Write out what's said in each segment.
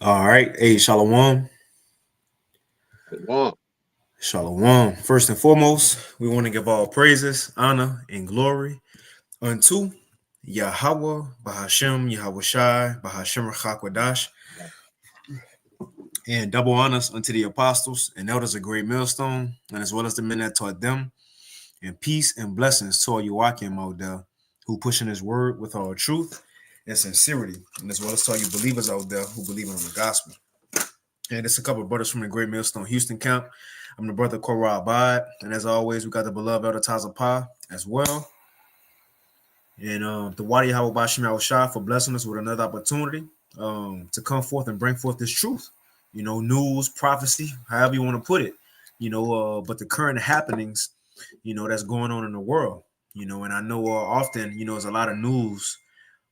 All right. Hey, Shalom. Shalom. Shalom. First and foremost, we want to give all praises, honor, and glory unto Yahweh, Bahashem, Yahweh Shai, Bahashem Rachakwadash, and double honors unto the apostles and elders of Great Millstone, and as well as the men that taught them, and peace and blessings to all Joachim out there who pushing his word with all truth and sincerity, and as well as to all you believers out there who believe in the gospel. And it's a couple of brothers from the Great Millstone Houston camp. I'm the brother Korah Abad. And as always, we got the beloved Elder Taza Pa as well. And the Wadi Yahweh Bashim Shah for blessing us with another opportunity to come forth and bring forth this truth. News, prophecy, however you want to put it. But the current happenings, that's going on in the world. And I know often, there's a lot of news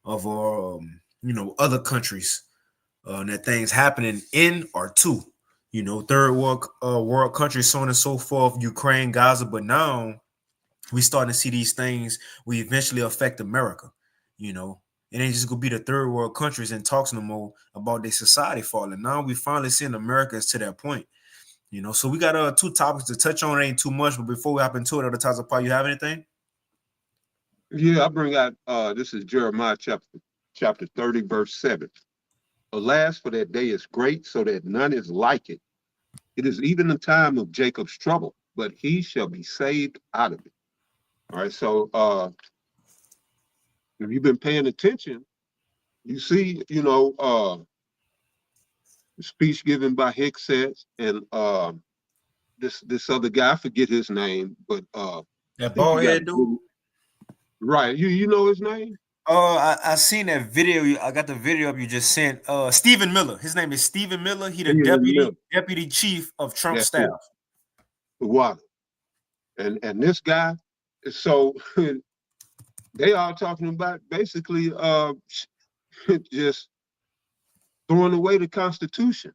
of, other countries that things happening in or to, third world countries, so on and so forth, Ukraine, Gaza. But now we starting to see these things we eventually affect America. You know, it ain't just gonna be the third world countries and talks no more about their society falling. Now we finally seeing America is to that point. So we got two topics to touch on. It ain't too much, but before we hop into it, other times apart, you have anything? Yeah, I bring out this is Jeremiah chapter 30, verse 7. Alas, for that day is great, so that none is like it. It is even the time of Jacob's trouble, but he shall be saved out of it. All right. So if you've been paying attention, you see, the speech given by Hickset and this other guy, I forget his name, but I That think you bald got head a dude. good right. You know his name? I seen that video. I got the video up you just sent. Stephen Miller. His name is Stephen Miller. He the Stephen Miller. deputy chief of Trump That's staff. it. The water. And this guy, so they are talking about basically just throwing away the Constitution.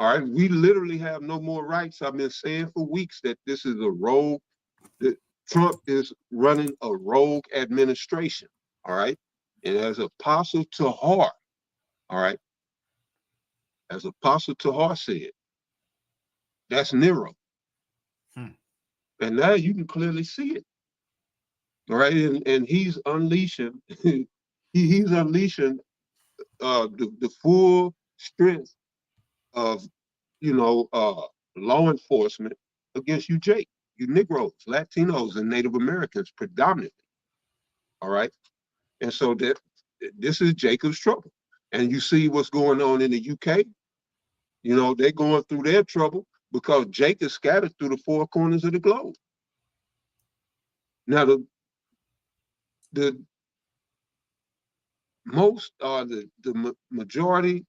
All right, we literally have no more rights. I've been saying for weeks that this is a rogue. That Trump is running a rogue administration. All right, and as Apostle Tahar, all right, as Apostle Tahar said, that's Nero, Hmm. and now you can clearly see it. All right, and he's unleashing, he's unleashing the full strength of law enforcement against you, Jake, you Negroes, Latinos, and Native Americans predominantly. All right, and so that this is Jacob's trouble, and you see what's going on in the UK. They're going through their trouble because Jake is scattered through the four corners of the globe. Now the most the majority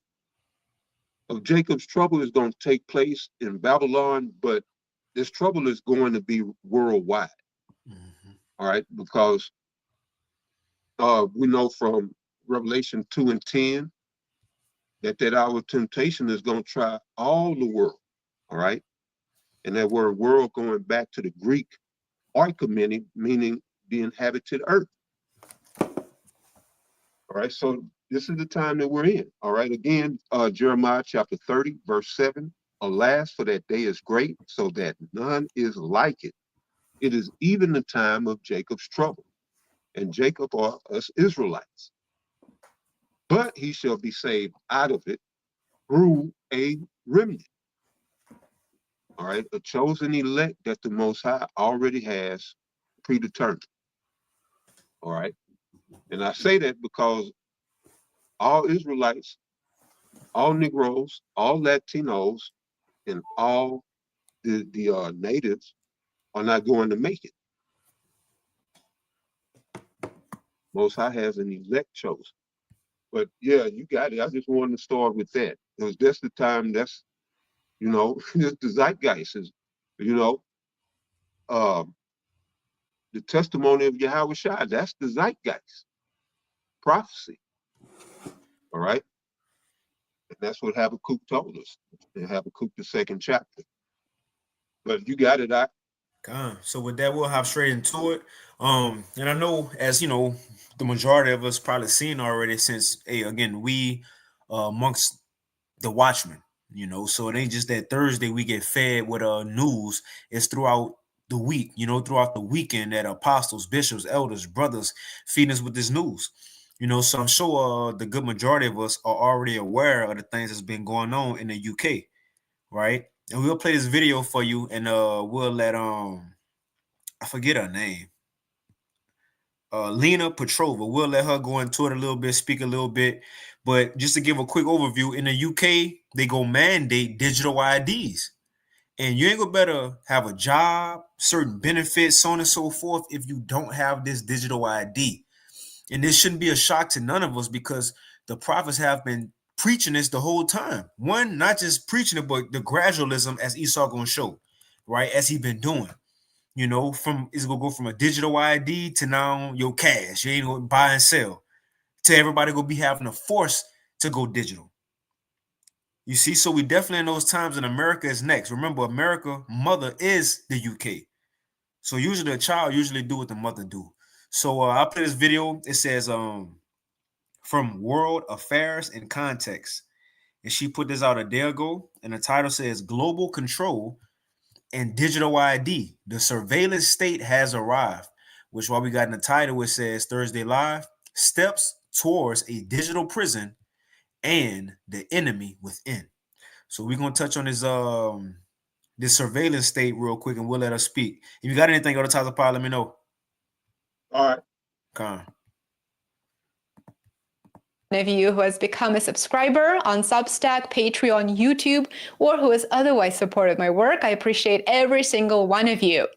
of Jacob's trouble is going to take place in Babylon, but this trouble is going to be worldwide. Mhm. All right, because we know from Revelation 2 and 10 that our temptation is going to try all the world. All right, and that word world going back to the Greek oikoumene, meaning the inhabited earth. All right, so this is the time that we're in. All right, again, Jeremiah chapter 30, verse 7. Alas, for that day is great, so that none is like it. It is even the time of Jacob's trouble, and Jacob are us Israelites. But he shall be saved out of it through a remnant. All right, a chosen elect that the Most High already has predetermined. All right, and I say that because all Israelites, all Negroes, all Latinos, and all the natives are not going to make it. Most High has an elect chosen. But yeah, you got it. I just wanted to start with that because that's the time. That's the zeitgeist is, you know, uh, the testimony of Yahweh Shai. That's the zeitgeist prophecy. All right, and that's what Habakkuk told us in Habakkuk the second chapter. But you got it. So with that, we'll hop straight into it. And I know, as you know, the majority of us probably seen already since, hey, again, we amongst the watchmen, so it ain't just that Thursday we get fed with news. It's throughout the week, throughout the weekend that apostles, bishops, elders, brothers feed us with this news. So I'm sure the good majority of us are already aware of the things that's been going on in the UK, right? And we'll play this video for you, and we'll let I forget her name, Lena Petrova. We'll let her go into it a little bit, speak a little bit. But just to give a quick overview, in the UK, they go mandate digital IDs. And you ain't gonna better have a job, certain benefits, so on and so forth, if you don't have this digital ID. And this shouldn't be a shock to none of us because the prophets have been preaching this the whole time. One, not just preaching it, but the gradualism, as Esau gonna show, right? As he been doing. From it's gonna go from a digital ID to now your cash. You ain't gonna buy and sell. To everybody gonna be having a force to go digital. You see, so we definitely in those times, and America is next. Remember, America mother is the UK. So usually a child usually do what the mother do. So I'll play this video. It says from World Affairs and Context. And she put this out a day ago, and the title says Global Control and Digital ID. The surveillance state has arrived, which why we got in the title, it says Thursday Live, steps towards a digital prison and the enemy within. So we're gonna touch on this surveillance state real quick, and we'll let her speak. If you got anything on the top of the pile, let me know. All right. Come on. Of you who has become a subscriber on Substack, Patreon, YouTube, or who has otherwise supported my work, I appreciate every single one of you.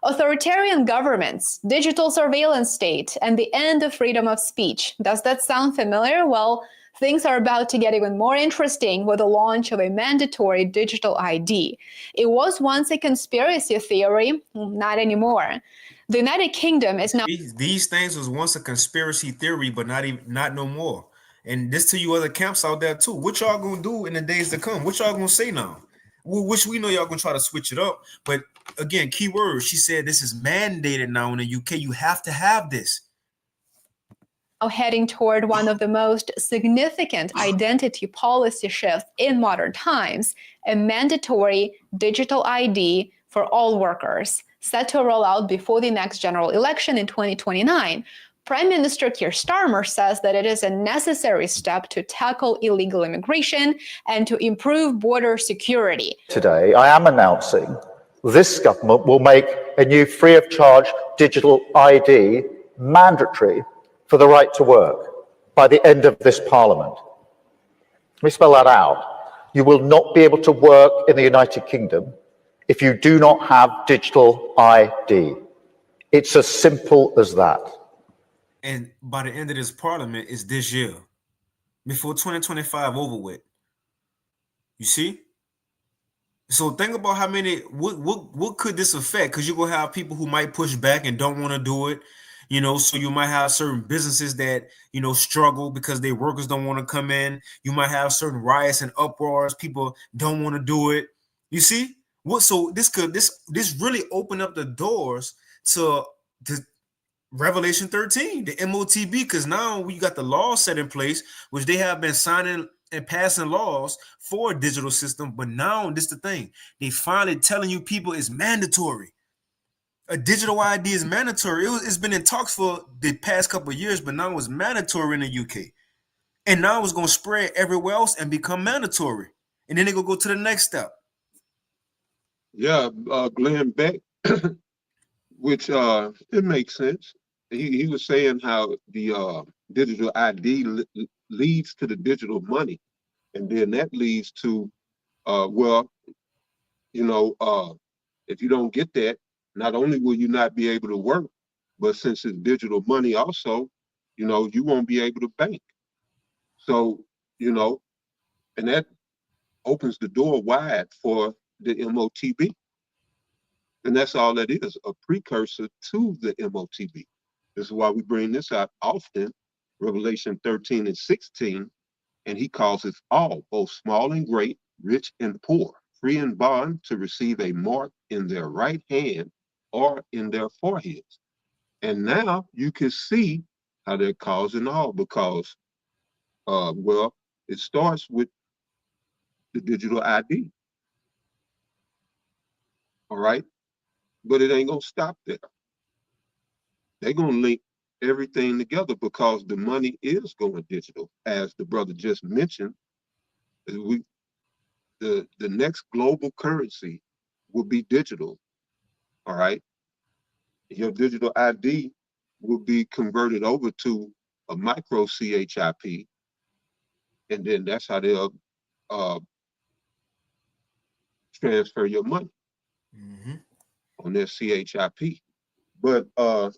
Authoritarian governments, digital surveillance state, and the end of freedom of speech. Does that sound familiar? Well, things are about to get even more interesting with the launch of a mandatory digital ID. It was once a conspiracy theory, not anymore. The United Kingdom is now. These things was once a conspiracy theory, but not no more. And this to you other camps out there too. What y'all gonna do in the days to come? What y'all gonna say now? Which we know y'all gonna try to switch it up. But again, key word, she said this is mandated now in the UK. You have to have this. Heading toward one of the most significant identity policy shifts in modern times, a mandatory digital ID for all workers, set to roll out before the next general election in 2029. Prime Minister Keir Starmer says that it is a necessary step to tackle illegal immigration and to improve border security. Today, I am announcing this government will make a new free of charge digital ID mandatory for the right to work by the end of this Parliament. Let me spell that out. You will not be able to work in the United Kingdom if you do not have digital ID. It's as simple as that. And by the end of this Parliament is this year, before 2025 over with. You see? So think about how many, what could this affect? Because you're going to have people who might push back and don't want to do it. So you might have certain businesses that, struggle because their workers don't want to come in. You might have certain riots and uproars. People don't want to do it. You see? So this really open up the doors to Revelation 13, the MOTB, because now we got the law set in place, which they have been signing and passing laws for a digital system. But now this is the thing. They finally telling you people it's mandatory. A digital ID is mandatory. It's been in talks for the past couple of years, but now it's mandatory in the UK. And now it's going to spread everywhere else and become mandatory. And then they're going to go to the next step. Yeah, Glenn Beck, which it makes sense. He was saying how the digital ID leads to the digital money. And then that leads to, if you don't get that, not only will you not be able to work, but since it's digital money also, you won't be able to bank. So, and that opens the door wide for the MOTB. And that's all that is, a precursor to the MOTB. This is why we bring this out often, Revelation 13 and 16, and he calls us all, both small and great, rich and poor, free and bond, to receive a mark in their right hand or in their foreheads. And now you can see how they're causing all, because well, it starts with the digital ID. All right, but it ain't gonna stop there. They're gonna link everything together because the money is going digital, as the brother just mentioned. We the next global currency will be digital. All right, your digital ID will be converted over to a micro CHIP, and then that's how they'll transfer your money on their CHIP. But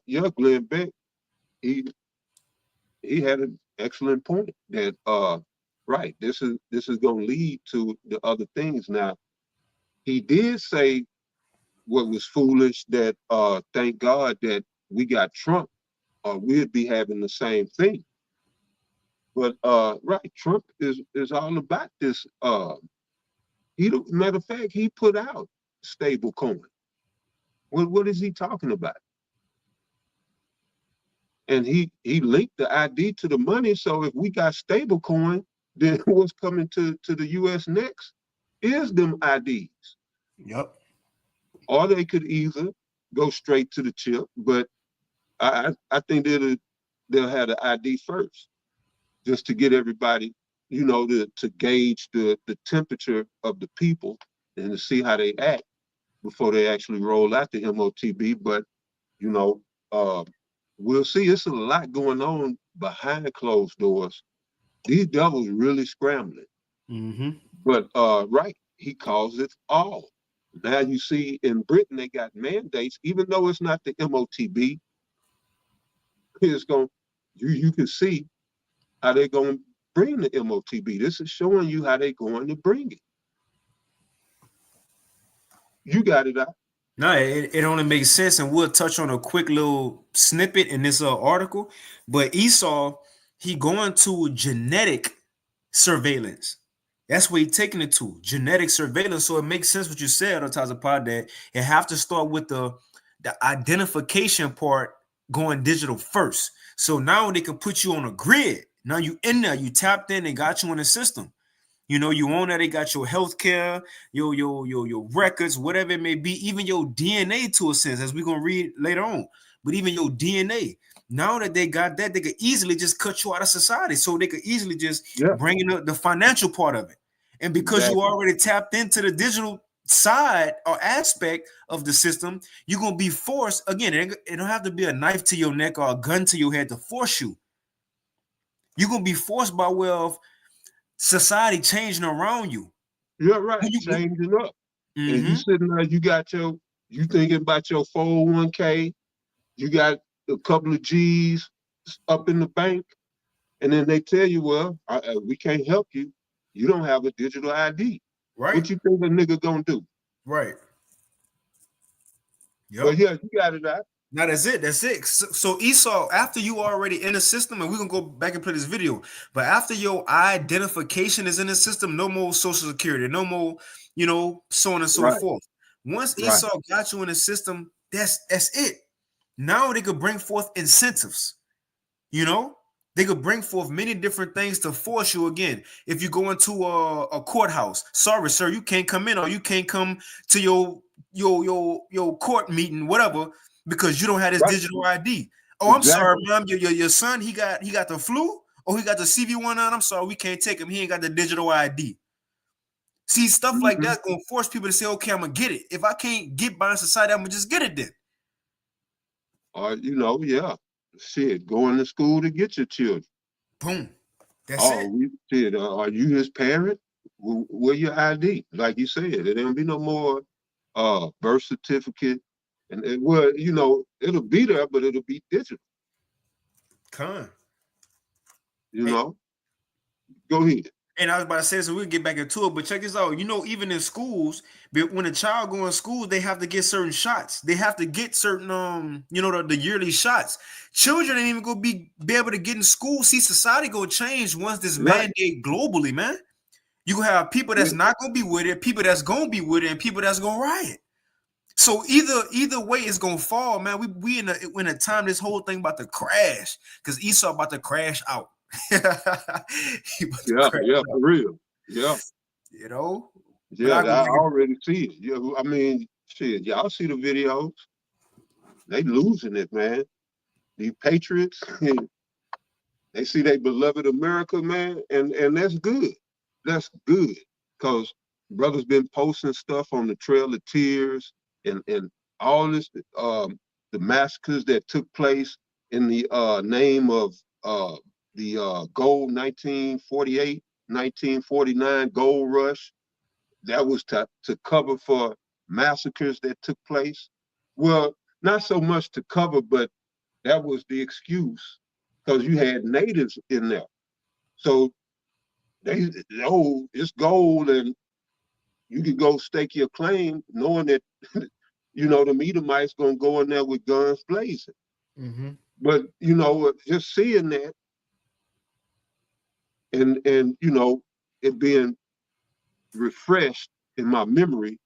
yeah, Glenn Beck, he had an excellent point that right, this is gonna lead to the other things. Now, he did say what was foolish, that thank God that we got Trump, or we'd be having the same thing. But right, Trump is all about this. Matter of fact, he put out stable coin. What is he talking about? And he linked the ID to the money. So if we got stable coin, then what's coming to the US next is them IDs. Yep. Or they could either go straight to the chip, but I think they'll have the ID first, just to get everybody, you know, to gauge the temperature of the people and to see how they act before they actually roll out the MOTB. But, you know, we'll see. It's a lot going on behind closed doors. These devils really scrambling. But right, he calls it all. Now you see in Britain, they got mandates, even though it's not the MOTB, it's going, you can see how they're going to bring the MOTB. This is showing you how they're going to bring it. You got it out. No, it only makes sense, and we'll touch on a quick little snippet in this article. But Esau, he going to genetic surveillance. That's what he's taking it to, genetic surveillance. So it makes sense what you said, Otazapad, that it have to start with the identification part going digital first. So now they can put you on a grid. Now you in there, you tapped in and got you in the system. You know, you on there, they got your healthcare, your records, whatever it may be, even your DNA to a sense, as we're gonna read later on. But even your DNA. Now that they got that, they could easily just cut you out of society. So they could easily just bring in the financial part of it. And because you already tapped into the digital side or aspect of the system, you're going to be forced. Again, it don't have to be a knife to your neck or a gun to your head to force you. You're going to be forced by way of society changing around you. You're right, changing up. And you sitting there, you thinking about your 401k, you got a couple of G's up in the bank, and then they tell you, well, we can't help you. You don't have a digital ID. Right. What you think a nigga gonna do? Right. Yep. But yeah, you got it out. Now that's it. That's it. So Esau, after you already in the system, and we're gonna go back and play this video, but after your identification is in the system, no more social security, no more, you know, so on and so forth. Once Esau got you in the system, that's it. Now they could bring forth incentives. You know, they could bring forth many different things to force you again. If you go into a courthouse, sorry, sir, you can't come in, or you can't come to your court meeting, whatever, because you don't have this digital ID. Oh, I'm sorry, ma'am, your son, he got the flu, or he got the CV1 on. I'm sorry, we can't take him. He ain't got the digital ID. See, stuff like that's gonna force people to say, okay, I'm gonna get it. If I can't get by in society, I'm gonna just get it then. Or shit, going to school to get your children. Boom. That's it. Are you his parent? Where your ID? Like you said, there don't be no more birth certificate, and well, you know, it'll be there, but it'll be digital. You know, go ahead. And I was about to say, so we'll get back into it, but check this out. You know, even in schools, when a child goes to school, they have to get certain shots. They have to get certain, you know, the yearly shots. Children ain't even gonna be able to get in school. See, society gonna change once this mandate globally, man. You gonna have people that's not gonna be with it, people that's gonna be with it, and people that's gonna riot. So either way, it's gonna fall, man. We in a time this whole thing about to crash because Esau about to crash out. He about to Yeah, crash yeah, out, for real. Yeah, you know. But yeah, I go I back and already see it. Yeah, I mean, shit, y'all see the videos. They losing it, man. These patriots, they see they beloved America, man, and that's good. That's good. Because brothers been posting stuff on the Trail of Tears and all this the massacres that took place in the name of the gold 1948, 1949 gold rush. That was to cover for massacres that took place. Well, not so much to cover, but that was the excuse because you had natives in there. So they, oh, it's gold and you could go stake your claim knowing that, you know, the Edomites going to go in there with guns blazing. Mm-hmm. But, you know, just seeing that and you know, it being refreshed in my memory,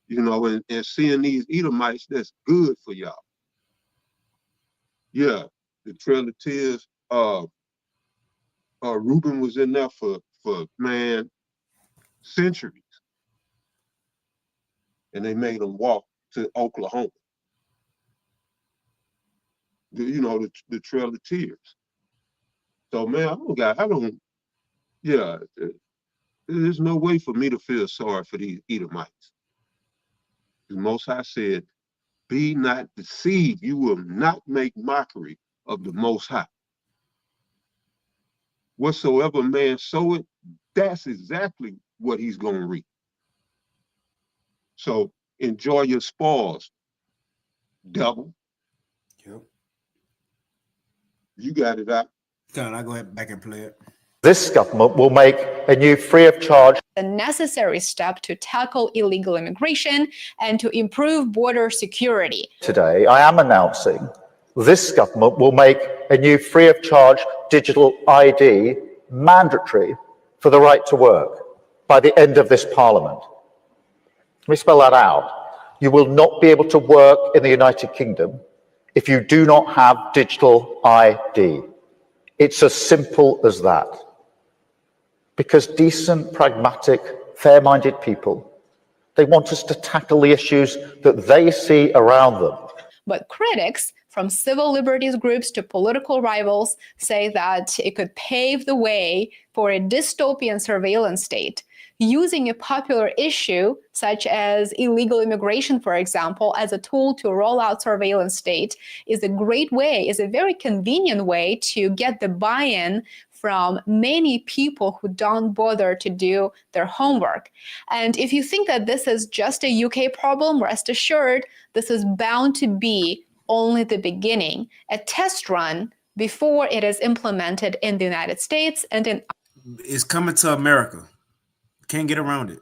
you know, and seeing these Edomites, that's good for y'all. Yeah, the Trail of Tears, Reuben was in there for man, centuries. And they made him walk to Oklahoma. You know, the Trail of Tears. So man, yeah, there's no way for me to feel sorry for these Edomites. The Most High said, be not deceived. You will not make mockery of the Most High. Whatsoever man soweth, that's exactly what he's going to reap. So enjoy your spoils, devil. Yep. You got it out. Can I go ahead back and play it? This government will make a new free of charge The necessary step to tackle illegal immigration and to improve border security. today. I am announcing this government will make a new free of charge digital ID mandatory for the right to work by the end of this parliament. Let me spell that out. You will not be able to work in the United Kingdom if you do not have digital ID. It's as simple as that. Because decent, pragmatic, fair-minded people, they want us to tackle the issues that they see around them. But critics, from civil liberties groups to political rivals, say that it could pave the way for a dystopian surveillance state, using a popular issue such as illegal immigration, for example, as a tool to roll out surveillance state is a great way, is a very convenient way to get the buy-in from many people who don't bother to do their homework. And if you think that this is just a UK problem, rest assured, this is bound to be only the beginning, a test run before it is implemented in the United States and in It's coming to America. Can't get around it.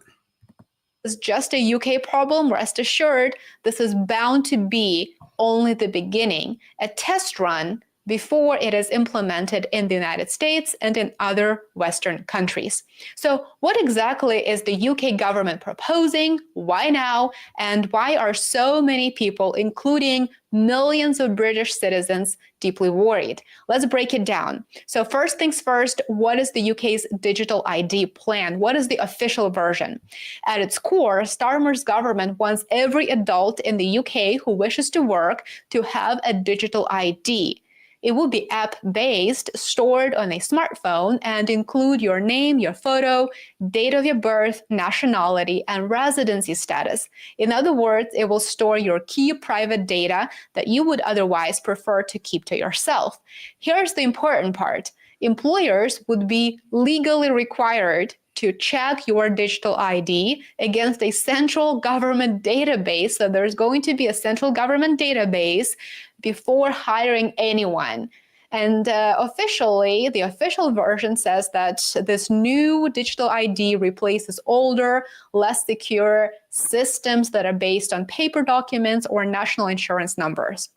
It's just a UK problem, rest assured, this is bound to be only the beginning, a test run before it is implemented in the United States and in other Western countries. So what exactly is the UK government proposing? Why now? And why are so many people, including millions of British citizens, deeply worried? Let's break it down. So first things first, what is the UK's digital ID plan? What is the official version? At its core, Starmer's government wants every adult in the UK who wishes to work to have a digital ID. It will be app-based, stored on a smartphone, and include your name, your photo, date of your birth, nationality, and residency status. In other words, it will store your key private data that you would otherwise prefer to keep to yourself. Here's the important part. Employers would be legally required to check your digital ID against a central government database. So there's going to be a central government database before hiring anyone. And officially, the official version says that this new digital ID replaces older, less secure systems that are based on paper documents or national insurance numbers.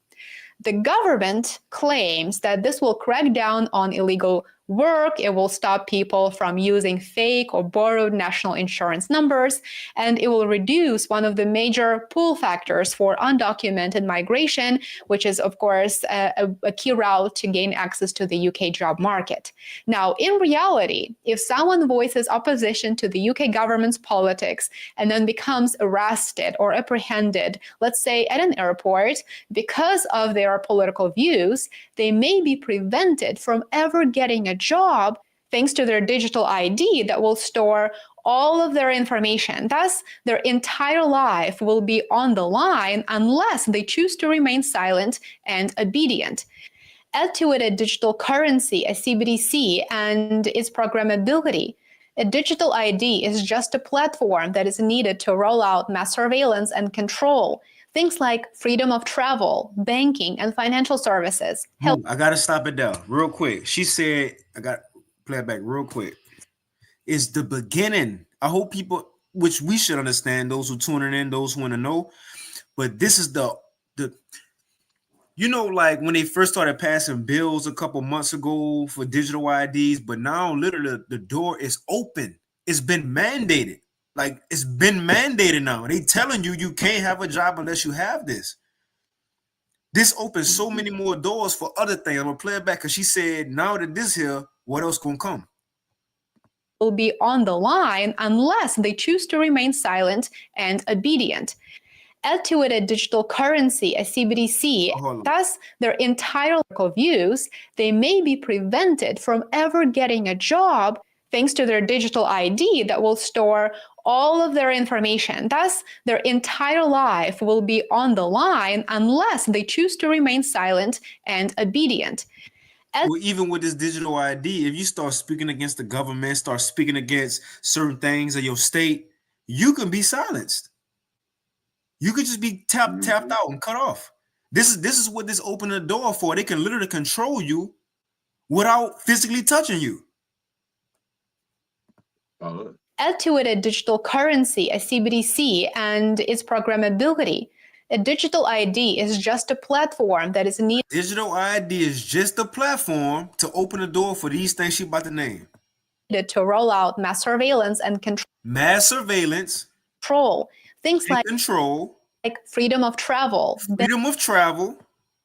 The government claims that this will crack down on illegal work. It will stop people from using fake or borrowed national insurance numbers, and it will reduce one of the major pull factors for undocumented migration, which is, of course, a key route to gain access to the UK job market. Now, in reality, if someone voices opposition to the UK government's politics and then becomes arrested or apprehended, let's say at an airport, because of their political views, they may be prevented from ever getting a job thanks to their digital ID that will store all of their information. Thus, their entire life will be on the line unless they choose to remain silent and obedient. Add to it a digital currency, a CBDC, and its programmability. A digital ID is just a platform that is needed to roll out mass surveillance and control. Things like freedom of travel, banking, and financial services. I gotta stop it there real quick. She said, I got play it back real quick. It's the beginning. I hope people, which we should understand, those who tuning in, those who want to know. But this is the you know, like when they first started passing bills a couple months ago for digital IDs, but now literally the door is open. It's been mandated. Like it's been mandated now. They telling you can't have a job unless you have this. This opens so many more doors for other things. I'm gonna play it back because she said, now that this here, what else gonna come? Will be on the line unless they choose to remain silent and obedient. Add to it a digital currency, a CBDC. Thus, their entire views, they may be prevented from ever getting a job thanks to their digital ID that will store all of their information. Thus, their entire life will be on the line unless they choose to remain silent and obedient. Well, even with this digital ID, if you start speaking against the government, start speaking against certain things of your state, you can be silenced. You could just be tapped out and cut off. This is what this opened the door for. They can literally control you without physically touching you. Add to it a digital currency, a CBDC, and its programmability. A digital ID is just a platform that is needed. Digital ID is just a platform to open the door for these things she about to name. To roll out mass surveillance and control. Mass surveillance. Things like freedom of travel.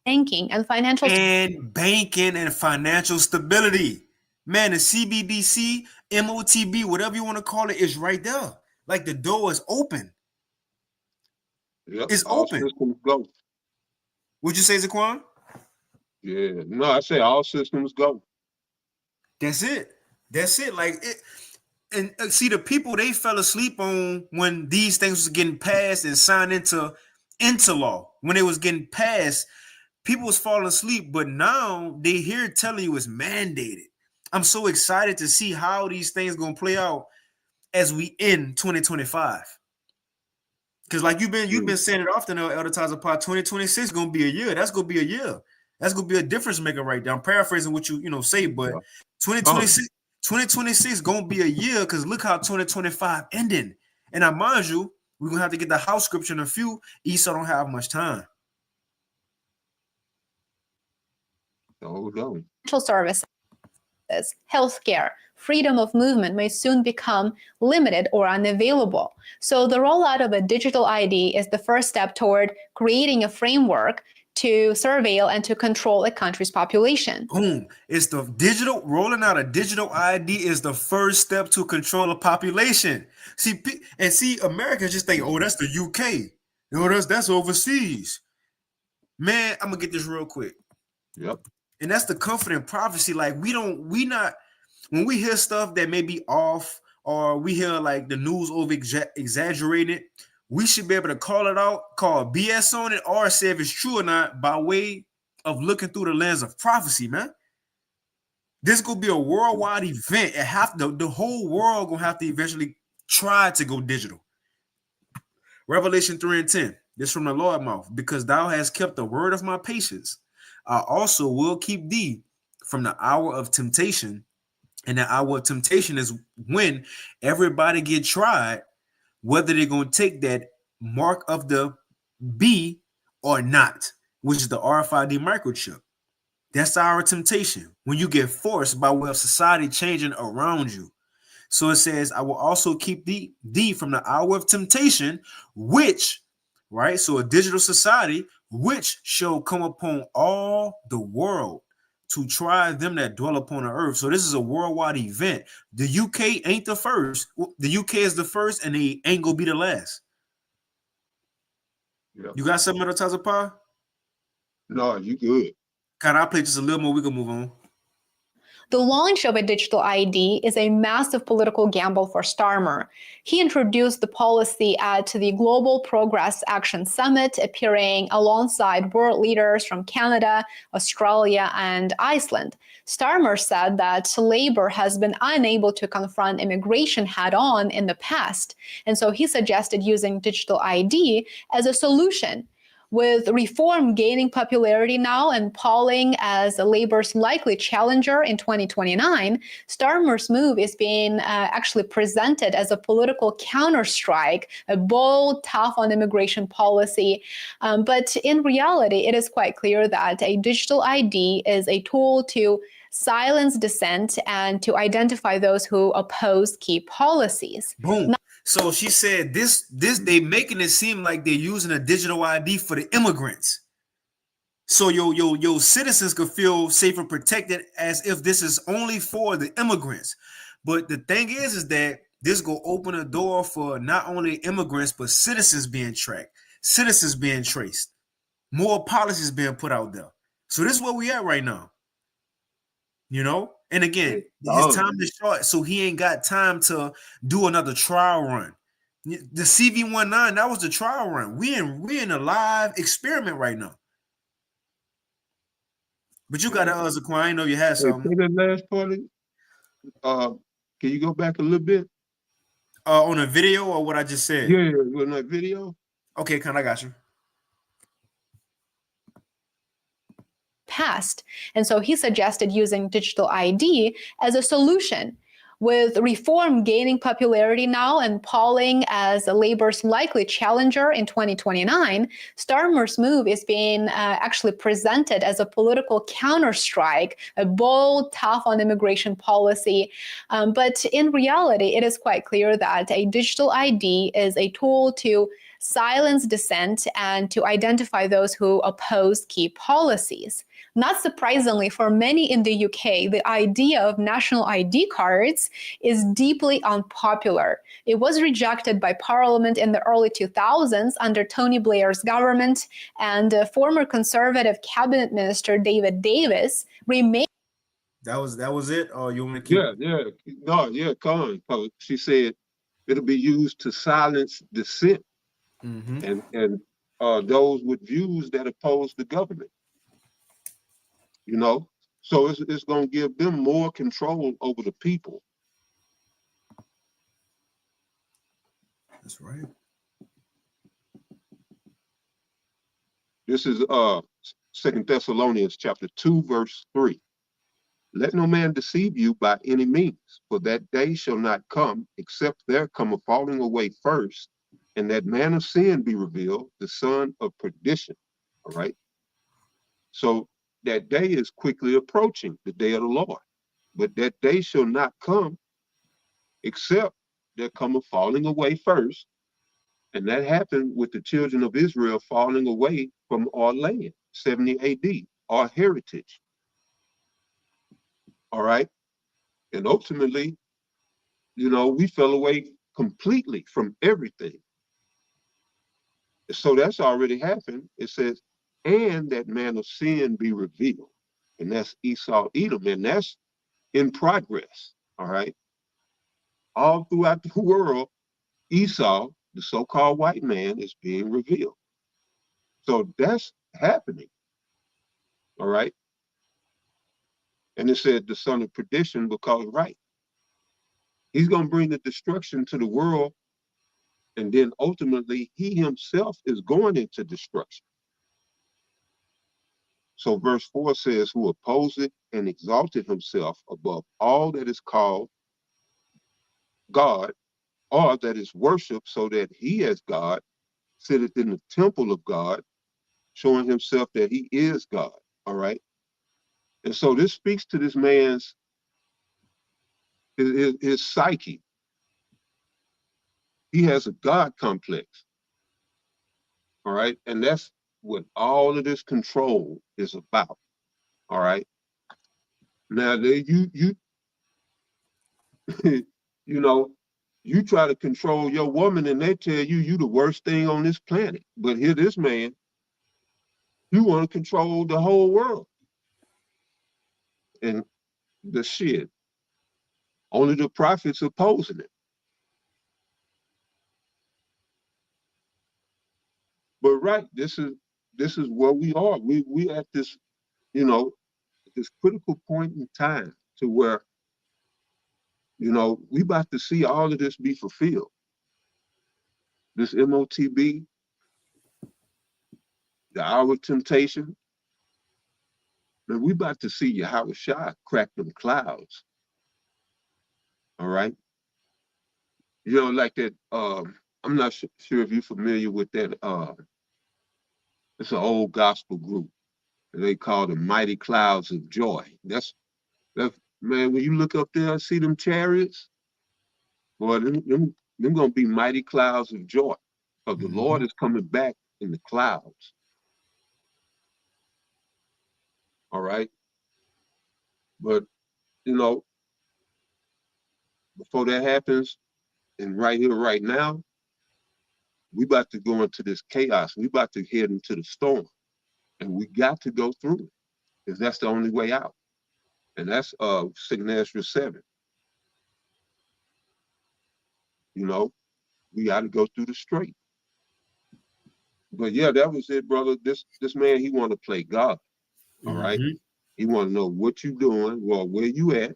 Banking and financial. And banking and financial stability. Man, the CBDC, MOTB, whatever you want to call it, is right there. Like the door is open. Yep, it's open. Systems go. Would you say, Zaquan? Yeah, no, I say all systems go. That's it. That's it. Like it. And see, the people, they fell asleep on when these things was getting passed and signed into law. When it was getting passed, people was falling asleep. But now they here telling you it's mandated. I'm so excited to see how these things gonna play out as we end 2025. Because like you've been saying it often, Elder Taza Pod, 2026 gonna be a year. That's gonna be a year. That's gonna be a difference maker right there. I'm paraphrasing what you say, but 2026 gonna be a year because look how 2025 ending. And I mind you, we're gonna have to get the house scripture in a few. Esau don't have much time. Financial services, healthcare, freedom of movement may soon become limited or unavailable. So the rollout of a digital ID is the first step toward creating a framework to surveil and to control a country's population. Boom. It's the digital, rolling out a digital ID is the first step to control a population. See, Americans just think, oh, that's the UK. That's overseas. Man, I'm gonna get this real quick. Yep. And that's the confident prophecy. Like when we hear stuff that may be off or we hear like the news over exaggerated, we should be able to call it out, call BS on it, or say if it's true or not by way of looking through the lens of prophecy, man. This gonna be a worldwide event. The whole world gonna have to eventually try to go digital. Revelation 3:10. This from the Lord's mouth. Because thou hast kept the word of my patience, I also will keep thee from the hour of temptation. And the hour of temptation is when everybody get tried, whether they're going to take that mark of the B or not, which is the RFID microchip. That's our temptation. When you get forced by way of society changing around you. So it says, I will also keep thee from the hour of temptation, which, right? So a digital society, which shall come upon all the world to try them that dwell upon the earth. So this is a worldwide event. The UK ain't the first. The UK is the first, and they ain't gonna be the last. Yeah. You got something else, Tazapah? No, you good. Can I play just a little more? We can move on. The launch of a digital ID is a massive political gamble for Starmer. He introduced the policy at the Global Progress Action Summit, appearing alongside world leaders from Canada, Australia, and Iceland. Starmer said that Labour has been unable to confront immigration head-on in the past, and so he suggested using digital ID as a solution. With reform gaining popularity now and polling as Labour's likely challenger in 2029, Starmer's move is being actually presented as a political counterstrike, a bold, tough on immigration policy. But in reality, it is quite clear that a digital ID is a tool to silence dissent and to identify those who oppose key policies. Boom. So she said this they making it seem like they're using a digital ID for the immigrants. So your citizens could feel safe and protected as if this is only for the immigrants. But the thing is that this will open a door for not only immigrants, but citizens being tracked, citizens being traced, more policies being put out there. So this is where we at right now. You know? And again, his time is short, so he ain't got time to do another trial run. The CV19, that was the trial run. We in a live experiment right now. But you got to Zaquan, I know you had something. The last part of can you go back a little bit? On a video or what I just said? Yeah, on that video. Okay, I got you. Past. And so he suggested using digital ID as a solution. With reform gaining popularity now and polling as Labour's likely challenger in 2029, Starmer's move is being actually presented as a political counterstrike, a bold, tough on immigration policy. But in reality, it is quite clear that a digital ID is a tool to silence dissent and to identify those who oppose key policies. Not surprisingly, for many in the UK, the idea of national ID cards is deeply unpopular. It was rejected by Parliament in the early 2000s under Tony Blair's government, and former Conservative Cabinet Minister David Davis remained. That was it? Or you want to keep? Come on. She said it'll be used to silence dissent and those with views that oppose the government. You know, so it's going to give them more control over the people. That's right. This is 2 Thessalonians chapter 2, verse 3. Let no man deceive you by any means, for that day shall not come, except there come a falling away first, and that man of sin be revealed, the son of perdition. All right. So that day is quickly approaching, the day of the Lord. But that day shall not come, except there come a falling away first. And that happened with the children of Israel falling away from our land, 70 AD, our heritage. All right. And ultimately, you know, we fell away completely from everything. So that's already happened. It says, and that man of sin be revealed. And that's Esau, Edom, and that's in progress. All right. All throughout the world, Esau, the so-called white man, is being revealed. So that's happening. All right. And it said the son of perdition, because he's going to bring the destruction to the world. And then ultimately, he himself is going into destruction. So verse 4 says, who opposed and exalted himself above all that is called God, or that is worshipped, so that he as God sitteth in the temple of God, showing himself that he is God. All right. And so this speaks to this man's his psyche. He has a God complex. All right. And that's what all of this control is about. All right. Now you you know, you try to control your woman and they tell you the worst thing on this planet. But here this man, you want to control the whole world. And the shit. Only the prophets opposing it. But right, this is where we are. We at this, this critical point in time to where, we about to see all of this be fulfilled. This MOTB, the hour of temptation, and we about to see Yahweh Shah crack them clouds. All right. Like that, I'm not sure if you're familiar with that, it's an old gospel group. They call the Mighty Clouds of Joy. That's man, when you look up there and see them chariots, boy, them gonna be mighty clouds of joy. Because the Lord is coming back in the clouds. All right. But before that happens, and right here, right now, we about to go into this chaos. We about to head into the storm. And we got to go through it. Because that's the only way out. And that's 2 Ezra 7. We got to go through the strait. But yeah, that was it, brother. This man, he want to play God. All right. He want to know what you doing, well, where you at,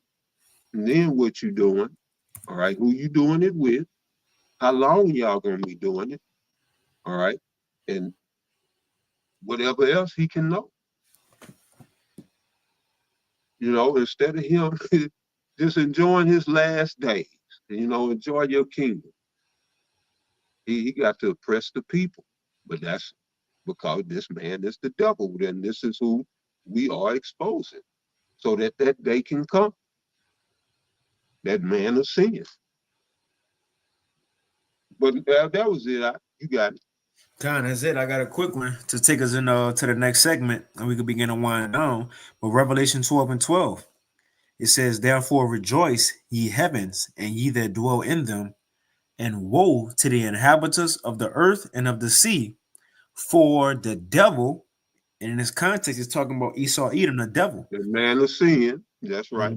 and then what you doing. All right, who you doing it with, how long y'all gonna be doing it. All right, and whatever else he can know. Instead of him just enjoying his last days, enjoy your kingdom. He got to oppress the people. But that's because this man is the devil. Then this is who we are exposing. So that day can come. That man of sin. But that was it. You got it. Con, that's it. I got a quick one to take us in to the next segment, and we could begin to wind down. But Revelation 12:12, it says, "Therefore rejoice, ye heavens, and ye that dwell in them, and woe to the inhabitants of the earth and of the sea, for the devil," and in this context, it's talking about Esau, Edom, the devil. The man of sin. That's right.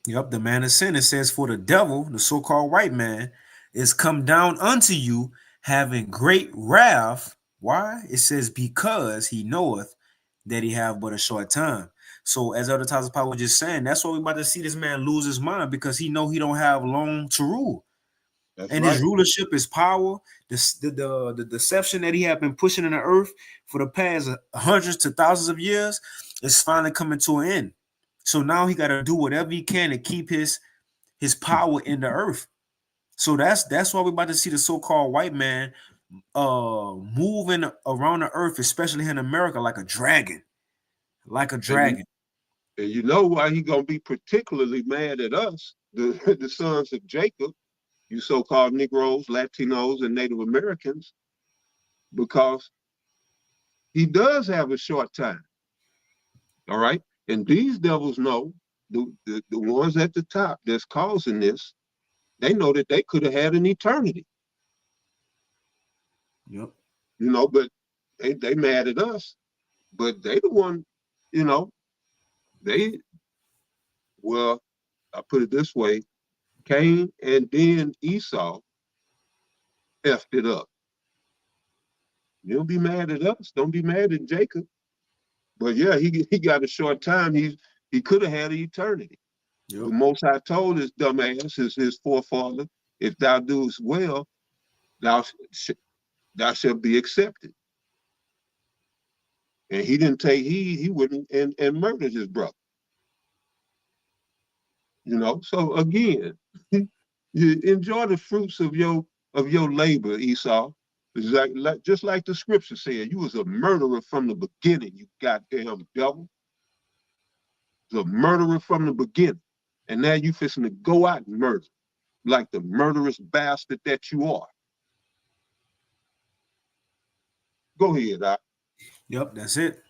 Yep, the man of sin. It says, "For the devil, the so-called white man, is come down unto you, having great wrath." Why? It says, "Because he knoweth that he have but a short time." So as Elder Tyler Powell was just saying, that's why we're about to see this man lose his mind, because he know he don't have long to rule. That's and right. His rulership, his power, the deception that he have been pushing in the earth for the past hundreds to thousands of years is finally coming to an end. So now he got to do whatever he can to keep his power in the earth. So that's why we're about to see the so-called white man moving around the earth, especially in America, like a dragon. Like a dragon. And you know why he gonna be particularly mad at us, the sons of Jacob, you so-called Negroes, Latinos, and Native Americans, because he does have a short time. All right. And these devils know, the ones at the top that's causing this, they know that they could have had an eternity. Yep. But they mad at us. But they the one, I put it this way, Cain and then Esau effed it up. You don't be mad at us. Don't be mad at Jacob. But yeah, he got a short time. He could have had an eternity. Yep. The Most High told his dumbass, his forefather, if thou doest well, thou shalt be accepted. And he didn't take heed. He went and murdered his brother. So again, you enjoy the fruits of your labor, Esau. Just like the scripture said, you was a murderer from the beginning, you goddamn devil. a murderer from the beginning. And now you fixing to go out and murder, like the murderous bastard that you are. Go ahead, Doc. Yep, that's it.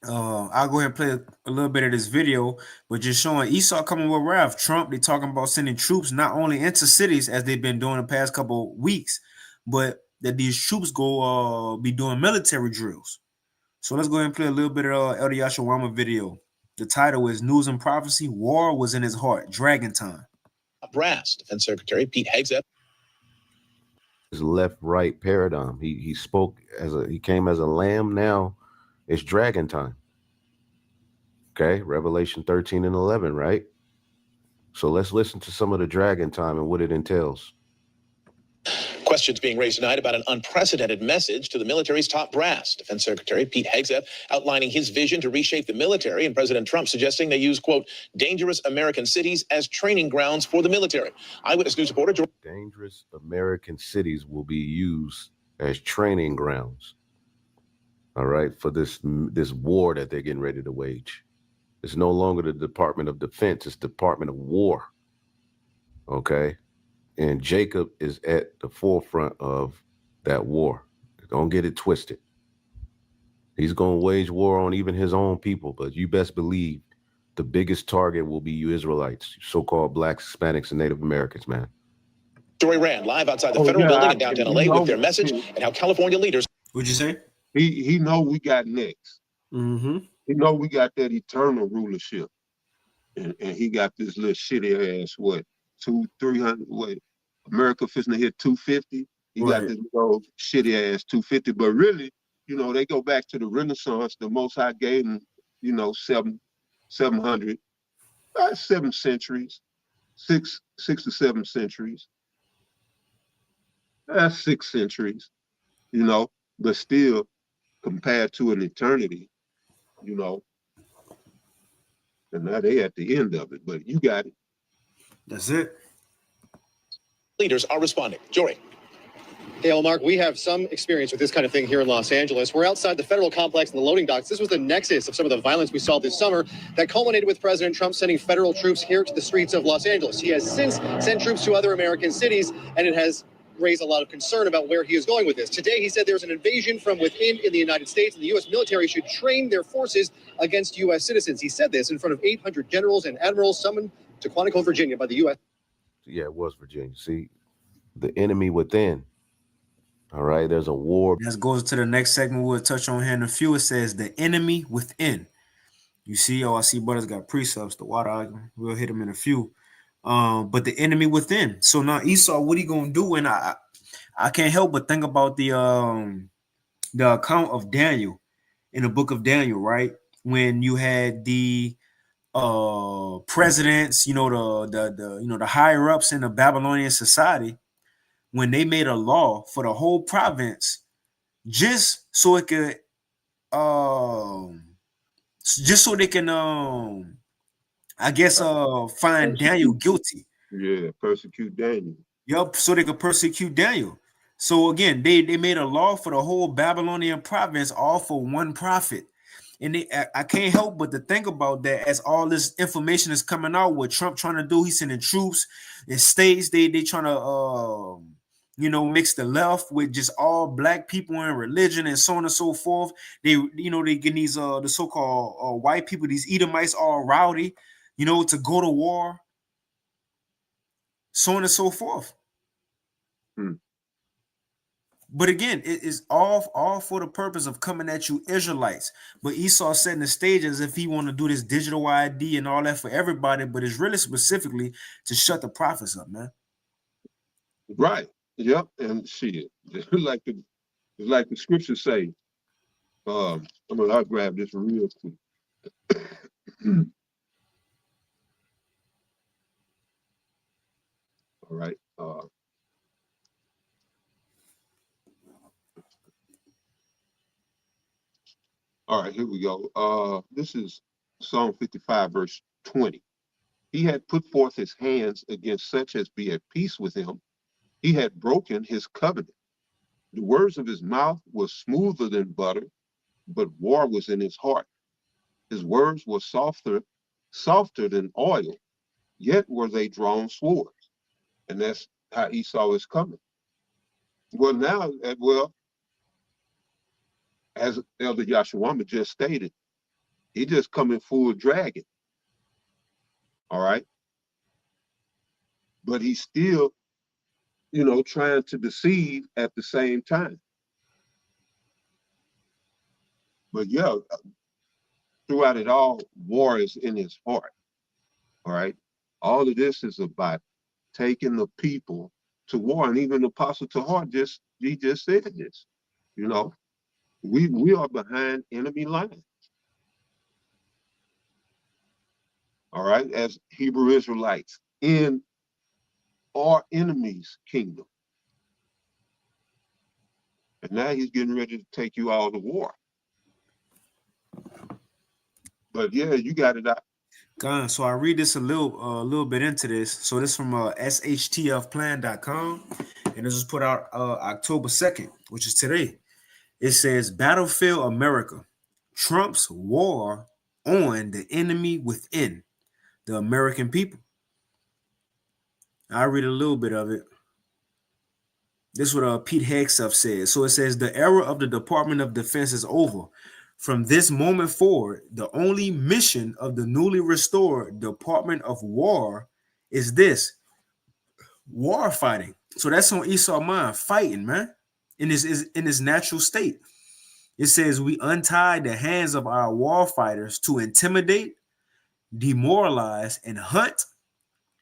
I'll go ahead and play a little bit of this video, but just showing Esau coming with wrath. Trump, they talking about sending troops not only into cities as they've been doing the past couple weeks, but that these troops go be doing military drills. So let's go ahead and play a little bit of Elder Yashawama video. The title is News and Prophecy, War Was in His Heart, Dragon Time. Brass, Defense Secretary Pete Hegseth. His left-right paradigm. He spoke he came as a lamb. Now it's dragon time. Okay, Revelation 13 and 11, right? So let's listen to some of the dragon time and what it entails. Questions being raised tonight about an unprecedented message to the military's top brass. Defense Secretary Pete Hegseth outlining his vision to reshape the military, and President Trump suggesting they use, quote, dangerous American cities as training grounds for the military. Eyewitness News reporter George. Dangerous American cities will be used as training grounds. All right, for this war that they're getting ready to wage. It's no longer the Department of Defense, it's Department of War. Okay. And Jacob is at the forefront of that war. Don't get it twisted. He's going to wage war on even his own people, but you best believe the biggest target will be you Israelites, so-called blacks, Hispanics, and Native Americans, man. Story ran live outside the federal building in downtown LA with their message and how California leaders. What'd you say? He know we got next. Mm-hmm. He know we got that eternal rulership. And he got this little shitty ass, what, 200-300, what, America fixing to hit 250. He got this little shitty ass 250. But really, you know, they go back to the Renaissance. The Most High gave them, you know, 700, 7 centuries, 6 to 7 centuries. That's 6 centuries, you know, but still compared to an eternity, you know. And now they at the end of it, but you got it. That's it. Leaders are responding. Jory. Hey, well, Mark, we have some experience with this kind of thing here in Los Angeles. We're outside the federal complex and the loading docks. This was the nexus of some of the violence we saw this summer that culminated with President Trump sending federal troops here to the streets of Los Angeles. He has since sent troops to other American cities, and it has raised a lot of concern about where he is going with this. Today, he said there's an invasion from within in the United States, and the U.S. military should train their forces against U.S. citizens. He said this in front of 800 generals and admirals summoned to Quantico, Virginia by the U.S. Yeah, it was Virginia. See, the enemy within. All right, there's a war. That goes to the next segment we'll touch on here in a few. It says the enemy within. You see, I see brothers got precepts, the water argument. We'll hit them in a few. But the enemy within. So now Esau, what he gonna do? And I can't help but think about the account of Daniel in the book of Daniel, right? When you had the presidents, you know, the higher ups in the Babylonian society, when they made a law for the whole province, just so it could just so they can I guess find Daniel guilty. Yeah, persecute Daniel. Yep, so they could persecute Daniel. So again, they made a law for the whole Babylonian province, all for one prophet. And I can't help but to think about that as all this information is coming out. What Trump trying to do, he's sending troops in states. They trying to you know, mix the left with just all black people in religion and so on and so forth. They get these the so-called white people, these Edomites, all rowdy, you know, to go to war, so on and so forth. But again, it is all for the purpose of coming at you Israelites. But Esau setting the stage as if he want to do this digital ID and all that for everybody, but it's really specifically to shut the prophets up, man. Right. Yep. And shit, like the scriptures say. I'll grab this real quick. All right. All right, here we go. This is Psalm 55, verse 20. He had put forth his hands against such as be at peace with him. He had broken his covenant. The words of his mouth were smoother than butter, but war was in his heart. His words were softer softer than oil, yet were they drawn swords. And that's how Esau is coming. Well, now, as Elder Yashawama just stated, he just coming full dragon. All right. But he's still, trying to deceive at the same time. But yeah, throughout it all, war is in his heart. All right. All of this is about taking the people to war. And even Apostle Tahar just said this. We are behind enemy lines. All right, as Hebrew Israelites in our enemy's kingdom. And now he's getting ready to take you all to war. But yeah, you got it out. So I read this a little bit into this. So this is from shtfplan.com, and this was put out October 2nd, which is today. It says, Battlefield America, Trump's war on the enemy within the American people. I read a little bit of it. This is what Pete Hegseth says. So it says, the era of the Department of Defense is over. From this moment forward, the only mission of the newly restored Department of War is this: war fighting. So that's on Esau mind, fighting, man, in his natural state. It says, we untied the hands of our war fighters to intimidate, demoralize, and hunt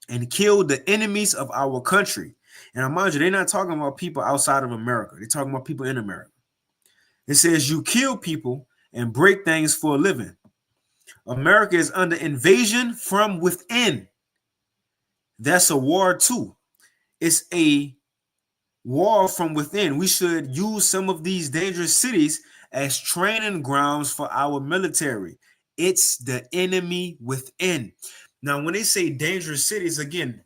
and kill the enemies of our country. And mind you, they're not talking about people outside of America. They're talking about people in America. It says, you kill people and break things for a living. America is under invasion from within. That's a war too. It's a war from within. We should use some of these dangerous cities as training grounds for our military. It's the enemy within. Now, when they say dangerous cities, again,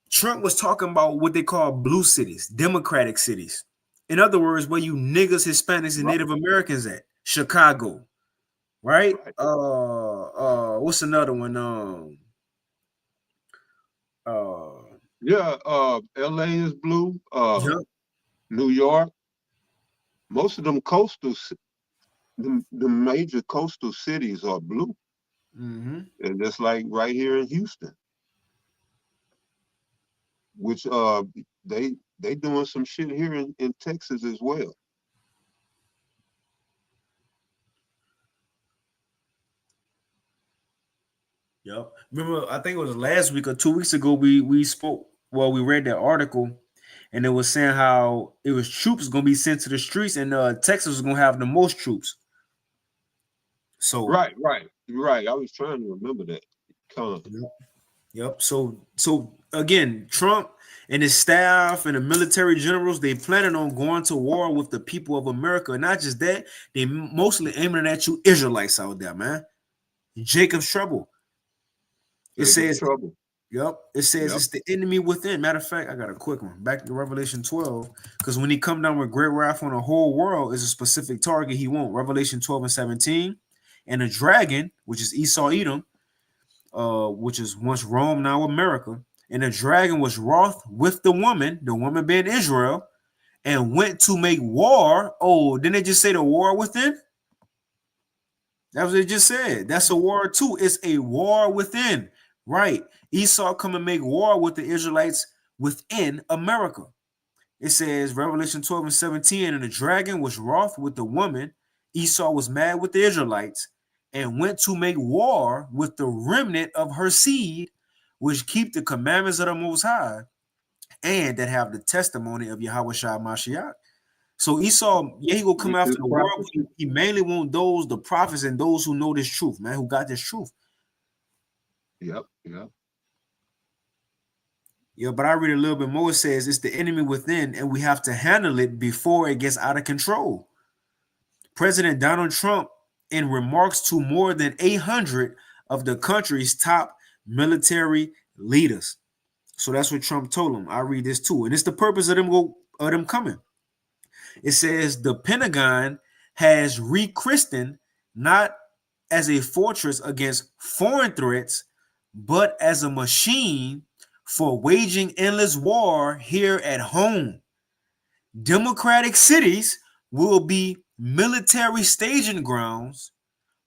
Trump was talking about what they call blue cities, democratic cities. In other words, where you niggas, Hispanics, and Native Americans at. Chicago, right? What's another one? LA is blue. New York. Most of them the major coastal cities are blue. Mm-hmm. And just like right here in Houston, which they doing some shit here in Texas as well. Yep. Remember, I think it was last week or 2 weeks ago, we spoke, we read that article, and it was saying how it was troops going to be sent to the streets, and Texas was going to have the most troops. So Right. I was trying to remember that. Yep. So again, Trump and his staff and the military generals, they planning on going to war with the people of America. Not just that, they mostly aiming at you Israelites out there, man. Jacob's trouble. It says trouble. Yep. It says it's the enemy within. Matter of fact, I got a quick one. Back to Revelation 12, because when he come down with great wrath on the whole world, is a specific target he won't. Revelation 12 and 17. And the dragon, which is Esau Edom, which is once Rome, now America. And the dragon was wroth with the woman being Israel, and went to make war. Oh, didn't they just say the war within? That's what they just said. That's a war too. It's a war within. Right. Esau come and make war with the Israelites within America. It says, Revelation 12 and 17, and the dragon was wroth with the woman. Esau was mad with the Israelites and went to make war with the remnant of her seed, which keep the commandments of the Most High and that have the testimony of Yahushua Mashiach. So Esau, he will come after the world. He mainly want the prophets and those who know this truth, man, who got this truth. Yep. Yeah, but I read a little bit more. It says it's the enemy within, and we have to handle it before it gets out of control. President Donald Trump, in remarks to more than 800 of the country's top military leaders. So that's what Trump told them. I read this too, and it's the purpose of them coming. It says the Pentagon has rechristened not as a fortress against foreign threats, but as a machine for waging endless war here at home. Democratic cities will be military staging grounds.